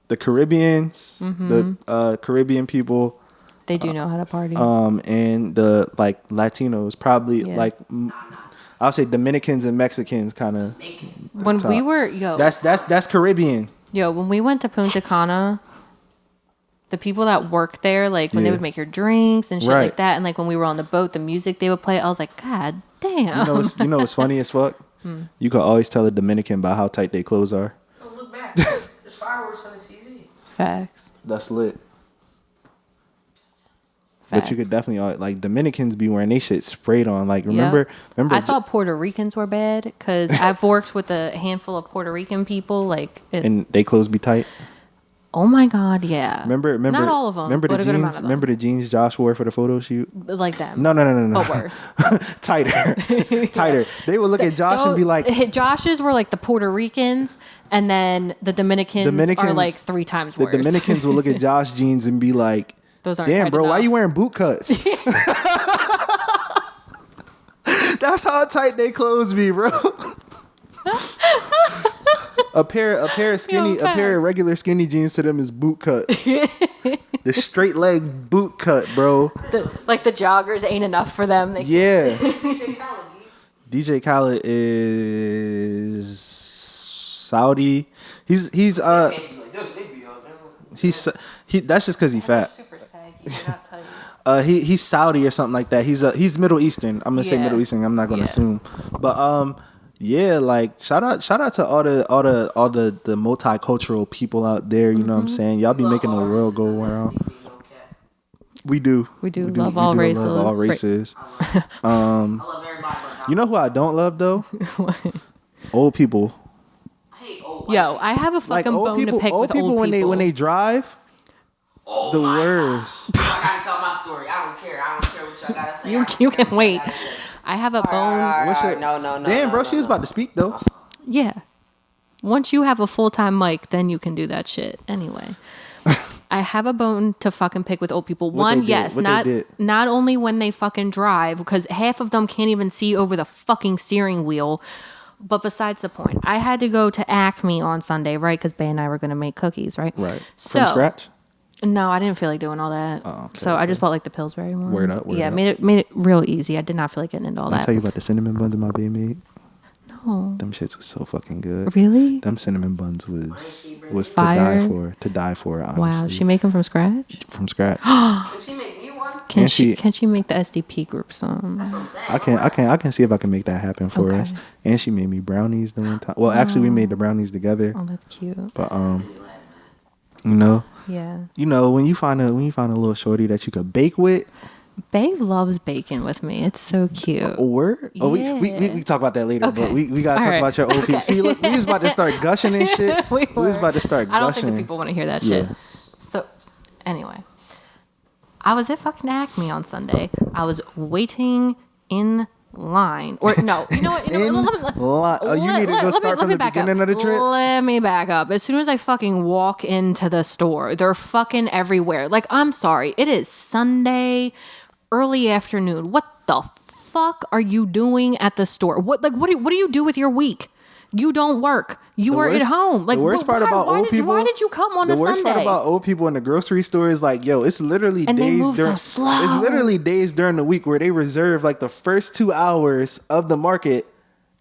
the Caribbeans, Mm-hmm. the Caribbean people, They do know how to party. and the like Latinos. Probably Yeah. like I'll say Dominicans and Mexicans kind of. when we were That's Caribbean. when we went to Punta Cana, the people that worked there, like when they Yeah. would make your drinks and shit Right. like that, and like when we were on the boat, the music they would play, I was like, God damn. You know what's funny as fuck? You can always tell a Dominican by how tight their clothes are. Don't look back. There's fireworks on the TV. Facts. That's lit. But you could definitely like Dominicans be wearing they shit sprayed on. Like remember. I thought Puerto Ricans were bad because I've worked with a handful of Puerto Rican people. Like, and they clothes be tight. oh my God, yeah. Remember, not all of them. Remember but the a good amount jeans. of them. Remember the jeans Josh wore for the photo shoot. Like them. No. But worse. Tighter. They would look at Josh and be like, Josh's were like the Puerto Ricans, and then the Dominicans are like 3 times the worse. Dominicans will look at Josh jeans and be like, Those aren't damn, tight bro, why enough." you wearing boot cuts? That's how tight they clothes be, bro. a pair of regular skinny jeans to them is boot cut. The straight leg boot cut, bro. Like the joggers ain't enough for them. Yeah. DJ Khaled, DJ Khaled is Saudi. He's that's just because he's fat. Super saggy. They're not tight. He's Saudi or something like that. He's Middle Eastern. I'm gonna say Yeah. Middle Eastern. I'm not gonna Yeah. assume. But yeah, like shout out to all the multicultural people out there. You know what I'm saying? Y'all be making the world go around. We do. We do love all races. Love all races. I love everybody. You know who I don't love though? Old people. I hate old Yo, I have a Like fucking old bone people. to pick Old with people old when people. they drive. Oh The my worst. God. I gotta tell my story. I don't care what y'all gotta say. You can wait. I have a bone. What's your- No. Damn, bro, no, she was no. about to speak though. Yeah. Once you have a full-time mic, then you can do that shit. Anyway. I have a bone to fucking pick with old people. What they One, did, yes, what they did. not only when they fucking drive, because half of them can't even see over the fucking steering wheel. But besides the point, I had to go to Acme on Sunday, right? Because Bay and I were going to make cookies, right? Right. So, From scratch. No, I didn't feel like doing all that. Oh, okay, so I just bought like the Pillsbury ones. Word up, word yeah, up. made it real easy. I did not feel like getting into all I'll that. tell you about the cinnamon buns my baby made. No. Them shits was so fucking good. Really? Them cinnamon buns was Fire. to die for. Honestly. Wow, she make them from scratch? From scratch. Can she make me one? Can And she she- can she make the SDP group some? That's what I'm saying. I can see if I can make that happen for Okay. us. And she made me brownies the one time. Well, actually, we made the brownies together. Oh, that's cute. But you know, Yeah. when you find a little shorty that you could bake with, Bay loves bacon with me. It's so cute. or we Yeah. talk about that later. Okay. But we gotta All talk right. about your old people. See, look, we was about to start gushing and shit. We was were. about to start gushing. I don't think the people want to hear that shit. Yeah. So, anyway, I was at fucking Acme on Sunday. I was waiting in line, or no, you know what? You know, You need to go start from the beginning of the trip. Let me back up. As soon as I fucking walk into the store, they're fucking everywhere. Like, I'm sorry, it is Sunday, early afternoon. What the fuck are you doing at the store? What do you do with your week? You don't work. You are at home. Like, the worst part about old people. Why did you come on a Sunday? The worst part about old people in the grocery store is like, yo, it's literally and days they move during. So slow. It's literally days during the week where they reserve like the first 2 hours of the market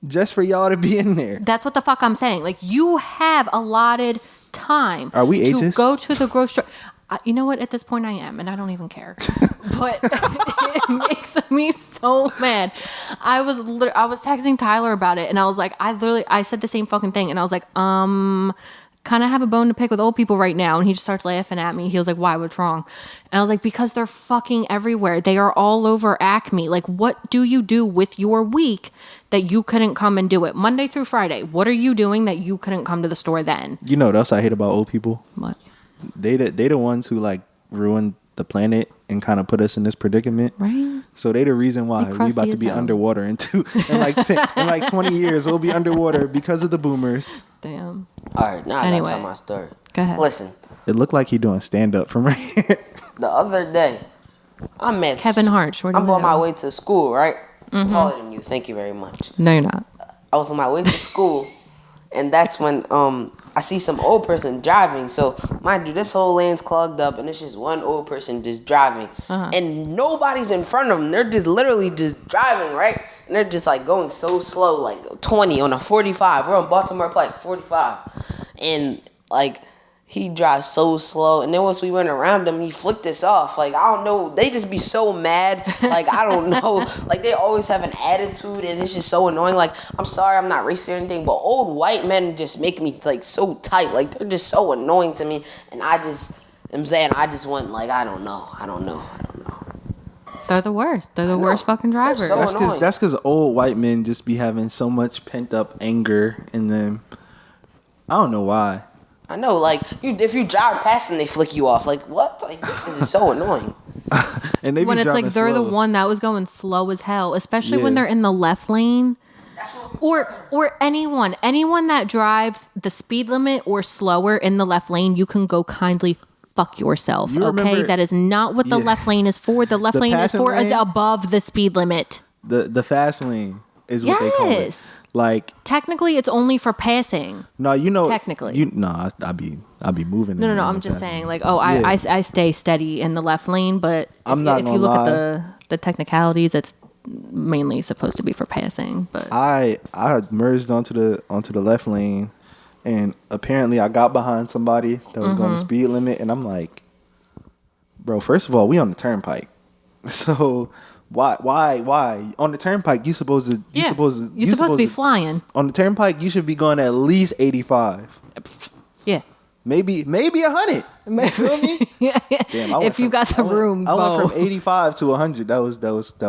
just for y'all to be in there. That's what the fuck I'm saying. Like, you have allotted time. Are we to ageist? Go to the grocery store. You know what? At this point, I am, and I don't even care. But it makes me so mad. I was texting Tyler about it, and I was like, I said the same fucking thing, and I was like, kind of have a bone to pick with old people right now. And he just starts laughing at me. He was like, why? What's wrong? And I was like, because they're fucking everywhere. They are all over Acme. Like, what do you do with your week that you couldn't come and do it? Monday through Friday. What are you doing that you couldn't come to the store then? You know what else I hate about old people? What? They the ones who like ruin the planet and kind of put us in this predicament. Right. So they the reason why we about to be underwater in 20 years. We'll be underwater because of the boomers. Damn. All right, now I gotta tell my story. Go ahead. Listen. It looked like he doing stand up from right here. The other day, I met Kevin Hart. I'm on my way to school, right? I'm taller than you. Thank you very much. No, you're not. I was on my way to school, and that's when I see some old person driving. So mind you, this whole lane's clogged up, and it's just one old person just driving, and nobody's in front of them. They're just literally just driving, right? And they're just like going so slow, like 20 on a 45. We're on Baltimore Pike, 45, and like. He drives so slow, and then once we went around him, he flicked us off. Like, I don't know, they just be so mad. Like, I don't know. Like, they always have an attitude, and it's just so annoying. Like, I'm sorry, I'm not racist or anything, but old white men just make me, like, so tight. Like, they're just so annoying to me, and I just want, like, I don't know. They're the worst. They're the worst fucking drivers. So That's because old white men just be having so much pent up anger in them. I don't know why. I know, like, if you drive past them, they flick you off. Like, what? Like, this is so annoying. And they when be it's like they're slow. the one that was going slow as hell, especially when they're in the left lane. Or anyone that drives the speed limit or slower in the left lane, you can go kindly fuck yourself. Okay, that is not what the left lane is for. The left lane is above the speed limit. The fast lane is what they call it. Like, technically, it's only for passing. No, you know. Technically, I'll be moving. No. I'm just saying, like, I stay steady in the left lane, but if you look at the technicalities, it's mainly supposed to be for passing. But I merged onto the left lane, and apparently I got behind somebody that was going the speed limit, and I'm like, bro, first of all, we on the turnpike, so. Why on the turnpike you supposed to be flying on the turnpike? You should be going at least 85. Yeah, maybe 100. You feel me? Yeah. Damn, if you got the room, I went from 85 to 100. That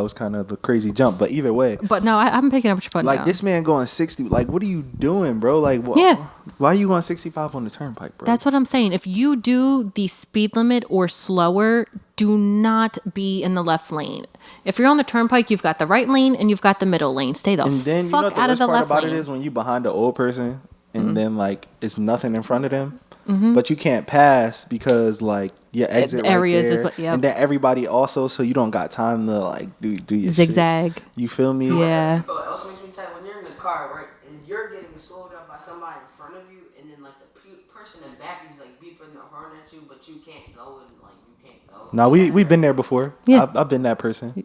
was kind of a crazy jump, but either way. But no, I'm picking up what you're putting like down. This man going 60. Like, what are you doing, bro? Like, why are you going 65 on the turnpike, bro? That's what I'm saying. If you do the speed limit or slower, do not be in the left lane. If you're on the turnpike, you've got the right lane and you've got the middle lane. Stay the fuck out of the left lane. And then you know the worst part about it is when you behind the old person and then like it's nothing in front of them, but you can't pass because like your exit areas right there, and then everybody also, so you don't got time to like do your zigzag. Shit. You feel me? Yeah. What else makes me tight when you're in the car, right? And you're getting slowed up by somebody in front of you, and then like the person in back is like beeping the horn at you, but you can't go and like you can't go. No, we've been there before. Yeah. I've been that person.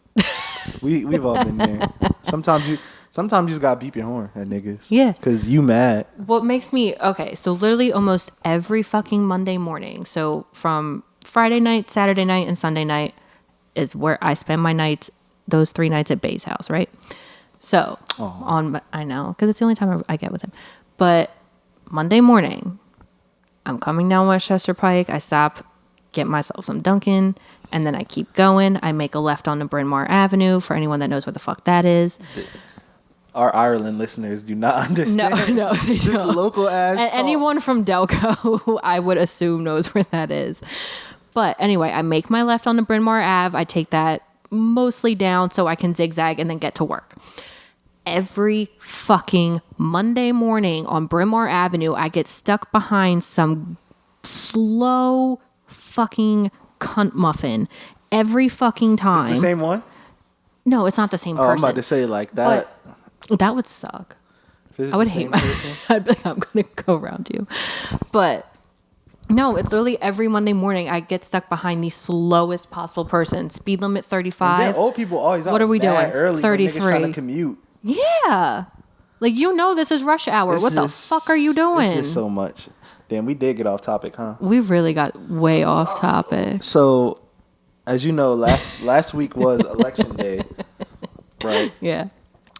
We've all been there. Sometimes you just gotta beep your horn at niggas. Yeah. Cause you mad. What makes me so literally almost every fucking Monday morning. So from Friday night, Saturday night, and Sunday night is where I spend my nights. Those 3 nights at Bay's house, right? So I know, because it's the only time I get with him. But Monday morning, I'm coming down Westchester Pike. I stop, get myself some Dunkin', and then I keep going. I make a left on the Bryn Mawr Avenue for anyone that knows where the fuck that is. Our Ireland listeners do not understand. No, they just don't. Local ass. And anyone from Delco, I would assume knows where that is. But anyway, I make my left on the Bryn Mawr Ave. I take that mostly down so I can zigzag and then get to work. Every fucking Monday morning on Bryn Mawr Avenue, I get stuck behind some slow fucking cunt muffin every fucking time. It's the same one? No, it's not the same person. I'm about to say like that. But that would suck. I would hate I'd be like, I'm gonna go around you. But no, it's literally every Monday morning I get stuck behind the slowest possible person. Speed limit 35. And then old people always out What are we doing? early 33. when niggas trying to commute. Yeah. Like, this is rush hour. What the fuck are you doing? It's just so much. Damn, we did get off topic, huh? We really got way off topic. So, as you know, last week was election day, right? Yeah.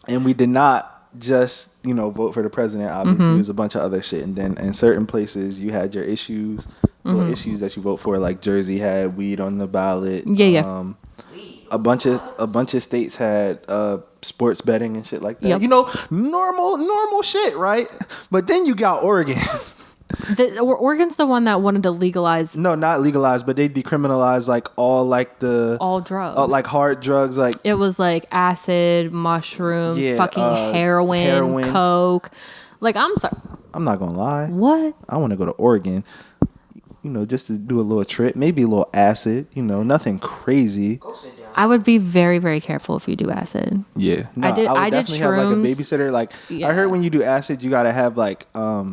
And we did not just, vote for the president, obviously. There's a bunch of other shit. And then in certain places, you had your issues, little issues that you vote for. Like Jersey had weed on the ballot. Yeah. A bunch of states had sports betting and shit like that. Yep. Normal shit, right? But then you got Oregon. Oregon's the one that wanted to legalize. No, not legalize, but they decriminalized like all drugs, like hard drugs. Like it was like acid, mushrooms, heroin, coke. Like, I'm sorry. I'm not gonna lie. What? I want to go to Oregon. Just to do a little trip, maybe a little acid. Nothing crazy. Go sit down. I would be very, very careful if you do acid. Yeah, no, I did definitely shrooms. have like a babysitter. Like Yeah. I heard when you do acid, you gotta have like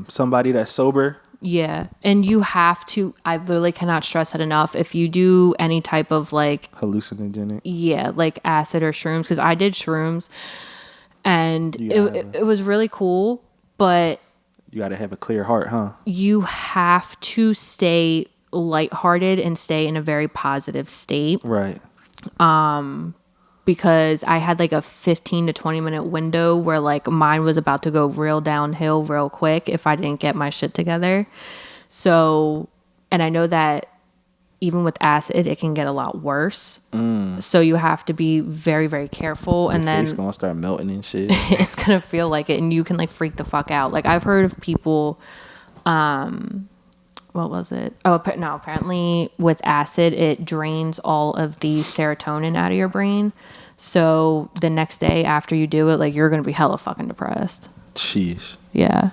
somebody that's sober. Yeah, and you have to. I literally cannot stress it enough. If you do any type of like Hallucinogenic. Yeah, like acid or shrooms, because I did shrooms, and it was really cool, but you got to have a clear heart, huh? You have to stay lighthearted and stay in a very positive state. Right. Because I had like a 15 to 20 minute window where like mine was about to go real downhill real quick if I didn't get my shit together. So, and I know that even with acid, it can get a lot worse. So you have to be very, very careful. Your and then face gonna start melting and shit. It's gonna feel like it, and you can like freak the fuck out. Like I've heard of people, what was it? Oh, no, apparently with acid, it drains all of the serotonin out of your brain. So the next day after you do it, like you're gonna be hella fucking depressed. Sheesh. Yeah.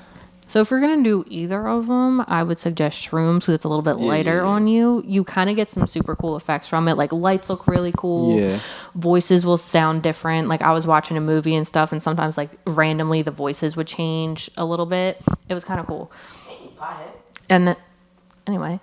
So if you're going to do either of them, I would suggest shrooms because it's a little bit lighter on you. You kind of get some super cool effects from it. Like lights look really cool. Yeah. Voices will sound different. Like I was watching a movie and stuff, and sometimes like randomly the voices would change a little bit. It was kind of cool. And anyway,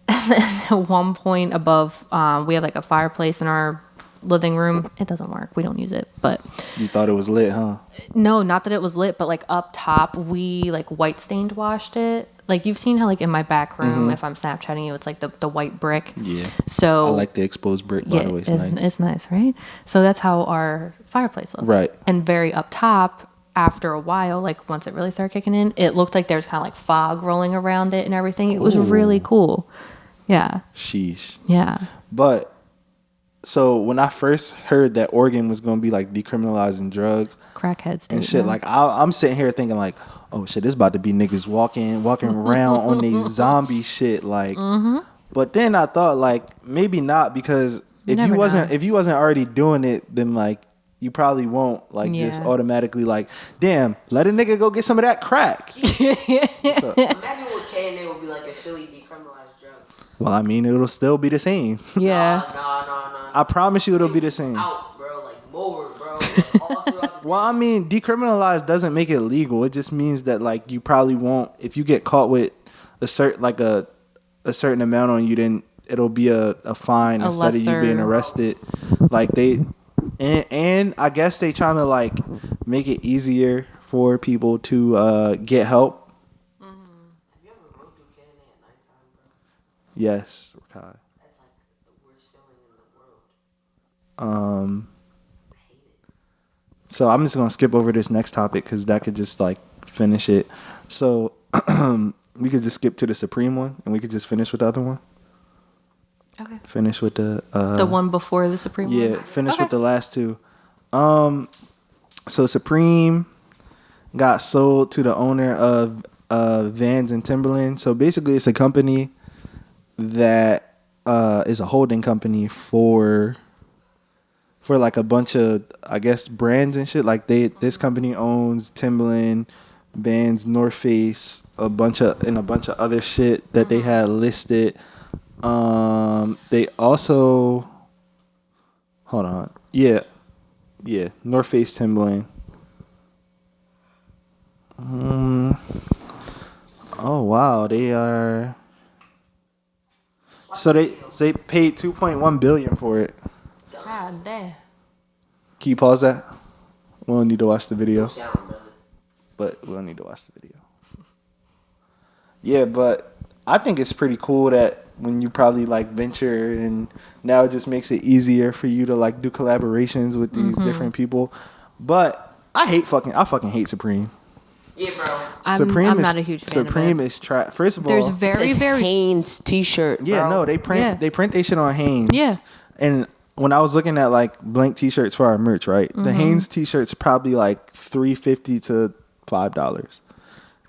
at one point above, we have like a fireplace in our living room. It doesn't work. We don't use it, but you thought it was lit, huh? No, not that it was lit, but like up top, we like white stained washed it. Like you've seen how like in my back room, if I'm Snapchatting you, it's like the white brick. Yeah. So I like the exposed brick. By the way, it's nice, right? So that's how our fireplace looks. Right. And very up top, after a while, like once it really started kicking in, it looked like there was kind of like fog rolling around it and everything. It was really cool. Yeah. Sheesh. Yeah. But so when I first heard that Oregon was going to be like decriminalizing drugs, crackhead state and shit, now. like I'm sitting here thinking like, oh shit, this about to be niggas walking around on these zombie shit, like. But then I thought like maybe not, because if you wasn't already doing it, then like you probably won't like just automatically like, damn, let a nigga go get some of that crack. Imagine what K&A would be like if Philly decriminalized drugs. Well, I mean, it'll still be the same. Yeah. No. I promise you it'll be the same. Out, bro, like more, bro. Like, all throughout the Well, I mean, decriminalized doesn't make it legal. It just means that like you probably won't, if you get caught with a certain amount on you, then it'll be a fine instead of you being arrested. Like and I guess they trying to like make it easier for people to get help. Have you ever rode through K&A at nighttime, bro? Yes, Kai. That's like the worst feeling in the world. So I'm just gonna skip over this next topic because that could just like finish it. So we could just skip to the Supreme one and we could just finish with the other one. Okay. Finish with the one before the Supreme one? Yeah, finish with the last two. So Supreme got sold to the owner of Vans and Timberland. So basically it's a company that is a holding company for like a bunch of, I guess, brands and shit. Like this company owns Timberland, Vans, North Face, a bunch of other shit that they had listed. They also, hold on. Yeah. North Face, Timberland. Oh wow, they are. So they paid 2.1 billion for it. God damn. Can you pause that? We don't need to watch the video, Sound, brother. but we don't need to watch the video. Yeah, but I think it's pretty cool that when you probably like venture, and now it just makes it easier for you to like do collaborations with these different people. But I fucking hate Supreme. Yeah, bro. I'm not a huge fan Supreme of it. is trash. First of all, There's very, very... Hanes t-shirt, bro. yeah, no, they print their shit on Hanes. Yeah. And when I was looking at like blank t-shirts for our merch, right? The Hanes t-shirts probably like $3.50 to $5.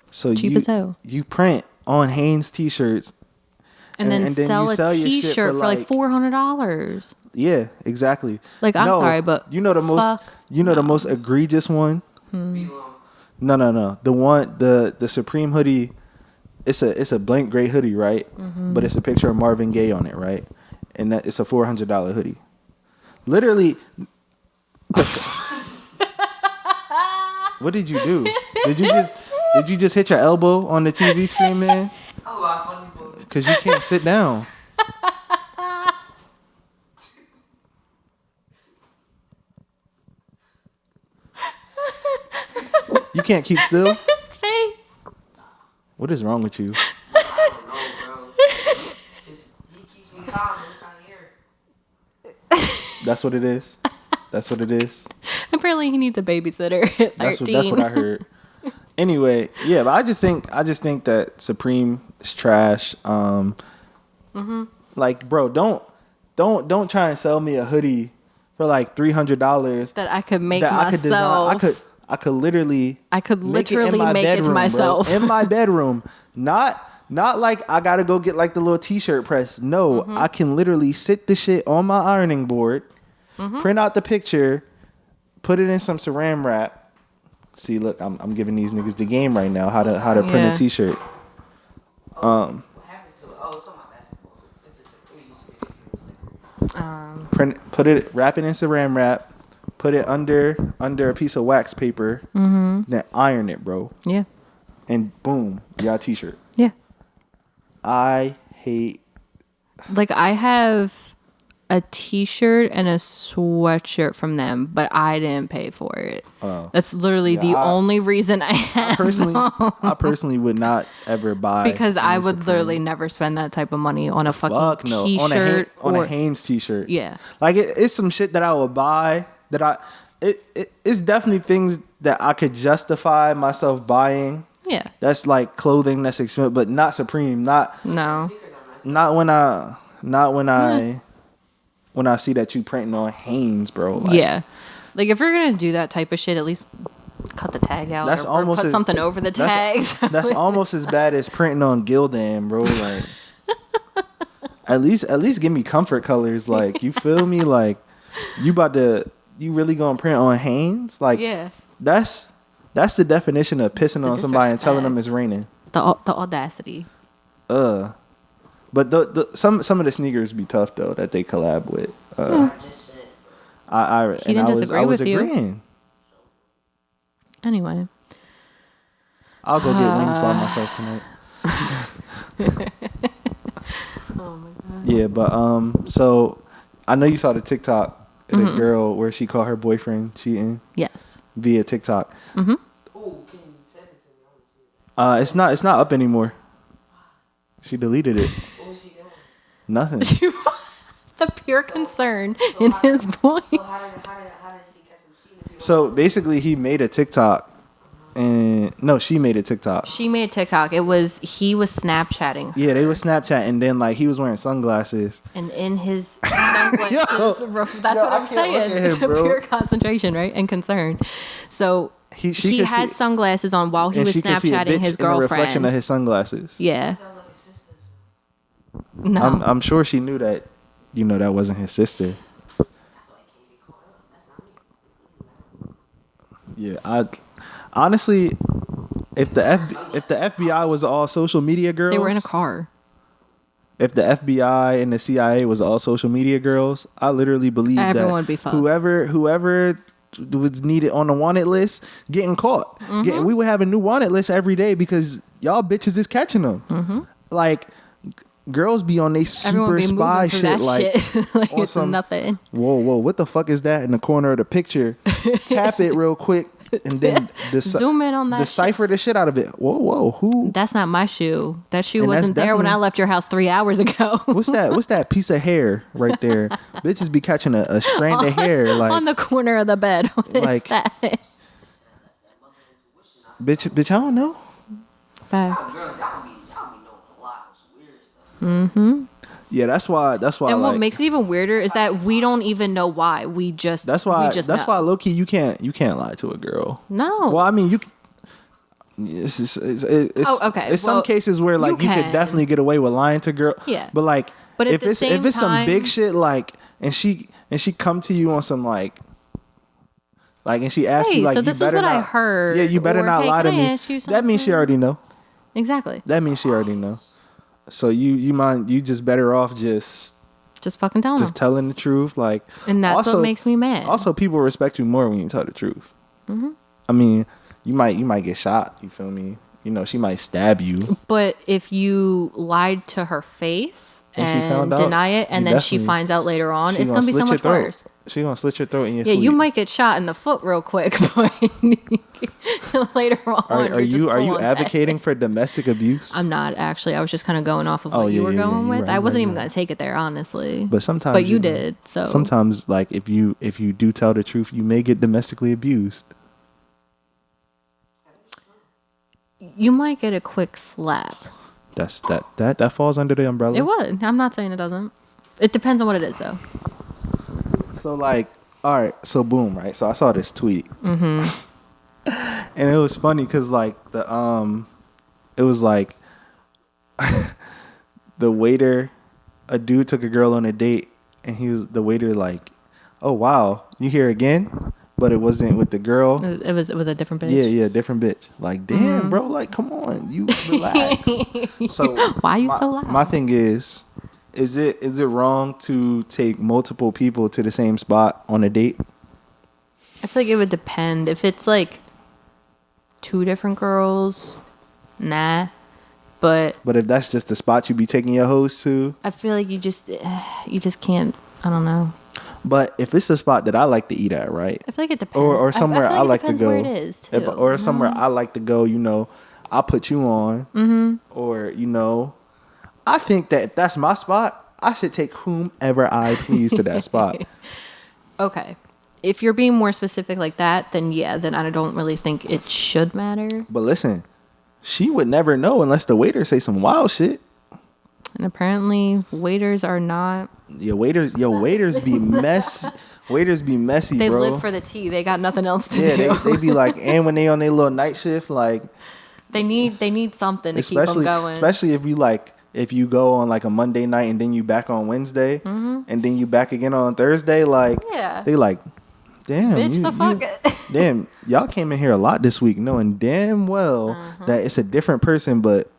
So Cheap as hell. You print on Hanes t-shirts and then sell you a sell your shit t-shirt for like $400. Yeah, exactly. Like, I'm sorry, but you know the most the most egregious one? No. The one the Supreme hoodie, it's a blank gray hoodie, right? But it's a picture of Marvin Gaye on it, right? And it's a $400 hoodie. Literally. What did you do? Did you just hit your elbow on the TV screen, man? Because you can't sit down. You can't keep still? His face. What is wrong with you? I don't know, bro. Just, he keeps me calm. I'm trying to hear. That's what it is. That's what it is. Apparently, he needs a babysitter at 13. That's what I heard. Anyway, yeah, but I just think that Supreme is trash. Like, bro, don't try and sell me a hoodie for like $300 that I could make that myself. I could literally make it myself. bro, in my bedroom. Not like I gotta go get like the little t-shirt press. No, I can literally sit the shit on my ironing board, print out the picture, put it in some saran wrap. See, look, I'm giving these niggas the game right now. How to print a t-shirt. What happened to it? Oh, it's on my basketball. This is Wrap it in saran wrap, put it under a piece of wax paper, then iron it, bro. Yeah. And boom, you got a t-shirt. Yeah. I hate. Like, I have a t-shirt and a sweatshirt from them, but I didn't pay for it. That's literally the only reason I have I personally would not ever buy, because I would Supreme. literally never spend that type of money on a fucking no. t-shirt on a Hanes t-shirt. Yeah. Like it's some shit that I would buy that it's definitely things that I could justify myself buying. Yeah. That's like clothing that's expensive, but not Supreme. Not when I see that you printing on Hanes, bro. Like, yeah. Like, if you're gonna do that type of shit, at least cut the tag out. That's or almost put something over the tags. That's almost as bad as printing on Gildan, bro. Like, at least give me comfort colors. Like, you feel me? Like, you really gonna print on Hanes? Like, yeah. That's the definition of pissing on somebody and telling them it's raining. The audacity. But some of the sneakers be tough though that they collab with. I was agreeing. Anyway, I'll go get wings by myself tonight. oh my god. Yeah, but so I know you saw the TikTok of the girl where she caught her boyfriend cheating. Yes. Via TikTok. Ooh, can you send it to me? I want to see it. It's not up anymore. She deleted it. What was she doing? Nothing. The pure concern in his voice. So how did she catch him cheating? So basically, he made a TikTok, and no, she made a TikTok. She made a TikTok. He was Snapchatting her. Yeah, they were Snapchatting, and then like he was wearing sunglasses. And in his sunglasses, that's what I'm saying. Him, Pure concentration, right, and concern. So he had sunglasses on while he was Snapchatting his girlfriend. In the reflection of his sunglasses. Yeah. No, I'm sure she knew that. You know that wasn't his sister. That's why I can't get caught up. That's not me. Yeah, I honestly, if the FBI was all social media girls, they were in a car. If the FBI and the CIA was all social media girls, I literally believe everyone that would be fucked. whoever was needed on the wanted list getting caught. We would have a new wanted list every day because y'all bitches is catching them. Like girls be on they super spy shit like like on it's nothing. Whoa, what the fuck is that in the corner of the picture? Tap it real quick and then zoom in on that. Decipher the shit out of it. Whoa, who? That's not my shoe. That shoe wasn't there when I left your house 3 hours ago. What's that piece of hair right there? Bitches be catching a strand of hair like on the corner of the bed. What like is that? bitch, I don't know. Facts. Girls, y'all be knowing a lot of weird stuff. Yeah, that's why. And like, what makes it even weirder is that we don't even know why. We just That's why. That's why low key you can't lie to a girl. No. Well, I mean you. It's okay. It's some cases where like you could can. definitely get away with lying to girl. Yeah. But like, But at if the it's same some big time- shit like, and she come to you on some like, and she asks you like, so you this is better what not. I heard. Yeah, you better or, not hey, lie to can I me. ask you That means she something? already know. Exactly. That means she already know. So you just better off just fucking telling them. telling the truth, like. And that's also, what makes me mad. Also, people respect you more when you tell the truth. I mean, you might get shot. You feel me? You know, she might stab you. But if you lied to her face And she found and out, deny it, and you then she definitely- finds out later on, She it's gonna be so slit your much throat. worse. She gonna slit your throat in your Yeah, sleep. you might get shot in the foot real quick, but later on, Are you're just you full on dead. advocating for domestic abuse? I'm not actually. I was just kind of going off of what Oh, you yeah, were yeah, going yeah, with. you're right, I wasn't you're even right. gonna take it there, honestly. But sometimes, But you did. So sometimes, like if you do tell the truth, you may get domestically abused. you might get a quick slap. That falls under the umbrella. It would. I'm not saying it doesn't. It depends on what it is, though. So like, all right, so boom, right? So I saw this tweet, and it was funny because like it was like the waiter, a dude took a girl on a date, and the waiter like, oh wow, you here again? But it wasn't with the girl. It was a different bitch. Yeah, different bitch. Like, damn, bro, like, come on, you relax. So Why are you so loud? My thing is it wrong to take multiple people to the same spot on a date? I feel like it would depend. If it's like two different girls, nah. But if that's just the spot you be taking your hoes to, I feel like you just can't. I don't know. but if it's a spot that I like to eat at, right? I feel like it depends. Or somewhere I feel I like to depends go. Where it is, too, Or somewhere I like to go, you know, I'll put you on. Or, you know, I think that if that's my spot, I should take whomever I please to that spot. Okay. If you're being more specific like that, then yeah, then I don't really think it should matter. But listen, she would never know unless the waiter say some wild shit. And apparently, waiters are not. Waiters be Waiters be messy, They bro. live for the tea. They got nothing else to do. Yeah, they be like, and when they on their little night shift, like they need something to keep them going. Especially if you go on like a Monday night and then you back on Wednesday and then you back again on Thursday, like Yeah. they like, damn, Bitch, the fuck. damn, y'all came in here a lot this week, knowing damn well that it's a different person, but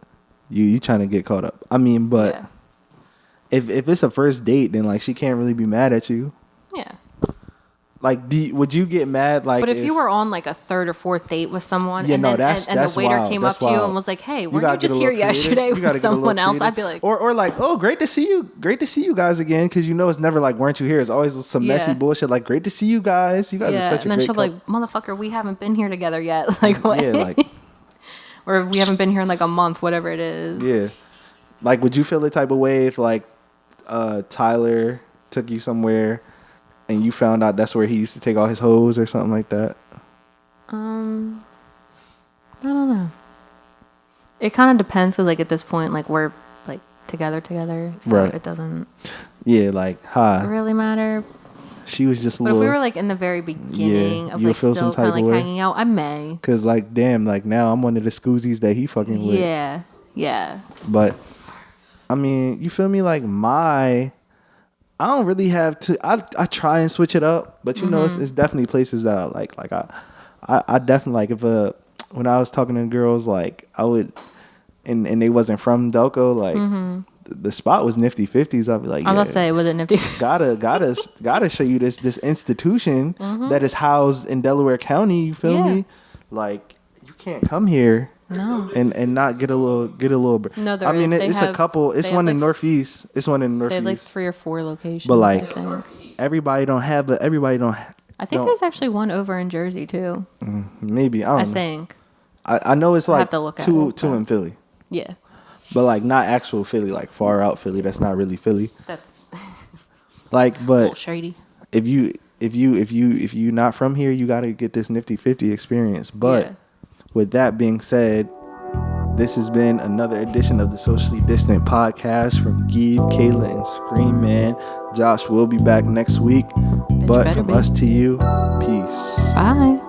you trying to get caught up. I mean, but Yeah. if it's a first date, then like she can't really be mad at you. Yeah. Like, would you get mad? Like, But if you were on like a third or fourth date with someone, Yeah, and no, then that's the waiter wild. came That's up to you wild. and was like, "Hey, you weren't gotta you get a just here little creative. yesterday You gotta with get a little someone else?" creative. I'd be like, or like, oh, great to see you guys again, because you know it's never like, weren't you here? It's always some messy Yeah. bullshit. Like, great to see you guys. You guys are "Yeah," such a and then great she'll be like, "Motherfucker, we haven't been here together yet." Like, what? Yeah, like, Or we haven't been here in like a month, whatever it is. yeah. Like, would you feel the type of way if like Tyler took you somewhere and you found out that's where he used to take all his hoes or something like that? I don't know. It kind of depends, because like at this point, like we're like together, so Right. it doesn't Yeah, like, really matter. she was just a But if little. we were like in the very beginning of you'll like feel still some kind of type like of way. hanging out, I may. Cause like, damn, like now I'm one of the scoozies that he fucking with. Yeah. But I mean, you feel me? Like I don't really have to. I try and switch it up, but you know, it's definitely places that I like. Like I definitely like if when I was talking to girls, like I would, and they wasn't from Delco, like the spot was Nifty 50s, I'll be like, I'm gonna say, was it nifty? gotta show you this institution that is housed in Delaware County. You feel me? Like, you can't come here and not get a little. No, I mean, it's a couple. It's one in Northeast. It's one in Northeast. They have like 3 or 4 locations. But like, I think. everybody don't have. But everybody don't. I think there's actually one over in Jersey too. Maybe I don't know. think. I know it's like have to look at two it, in Philly. Yeah. But like not actual Philly, like far out Philly. That's not really Philly. That's like, a but little shady. if you not from here, you gotta get this Nifty 50 experience. But with that being said, this has been another edition of the Socially Distant Podcast from Ghib, Kaila, and Screenman. Josh will be back next week. But from us to you, peace. Bye.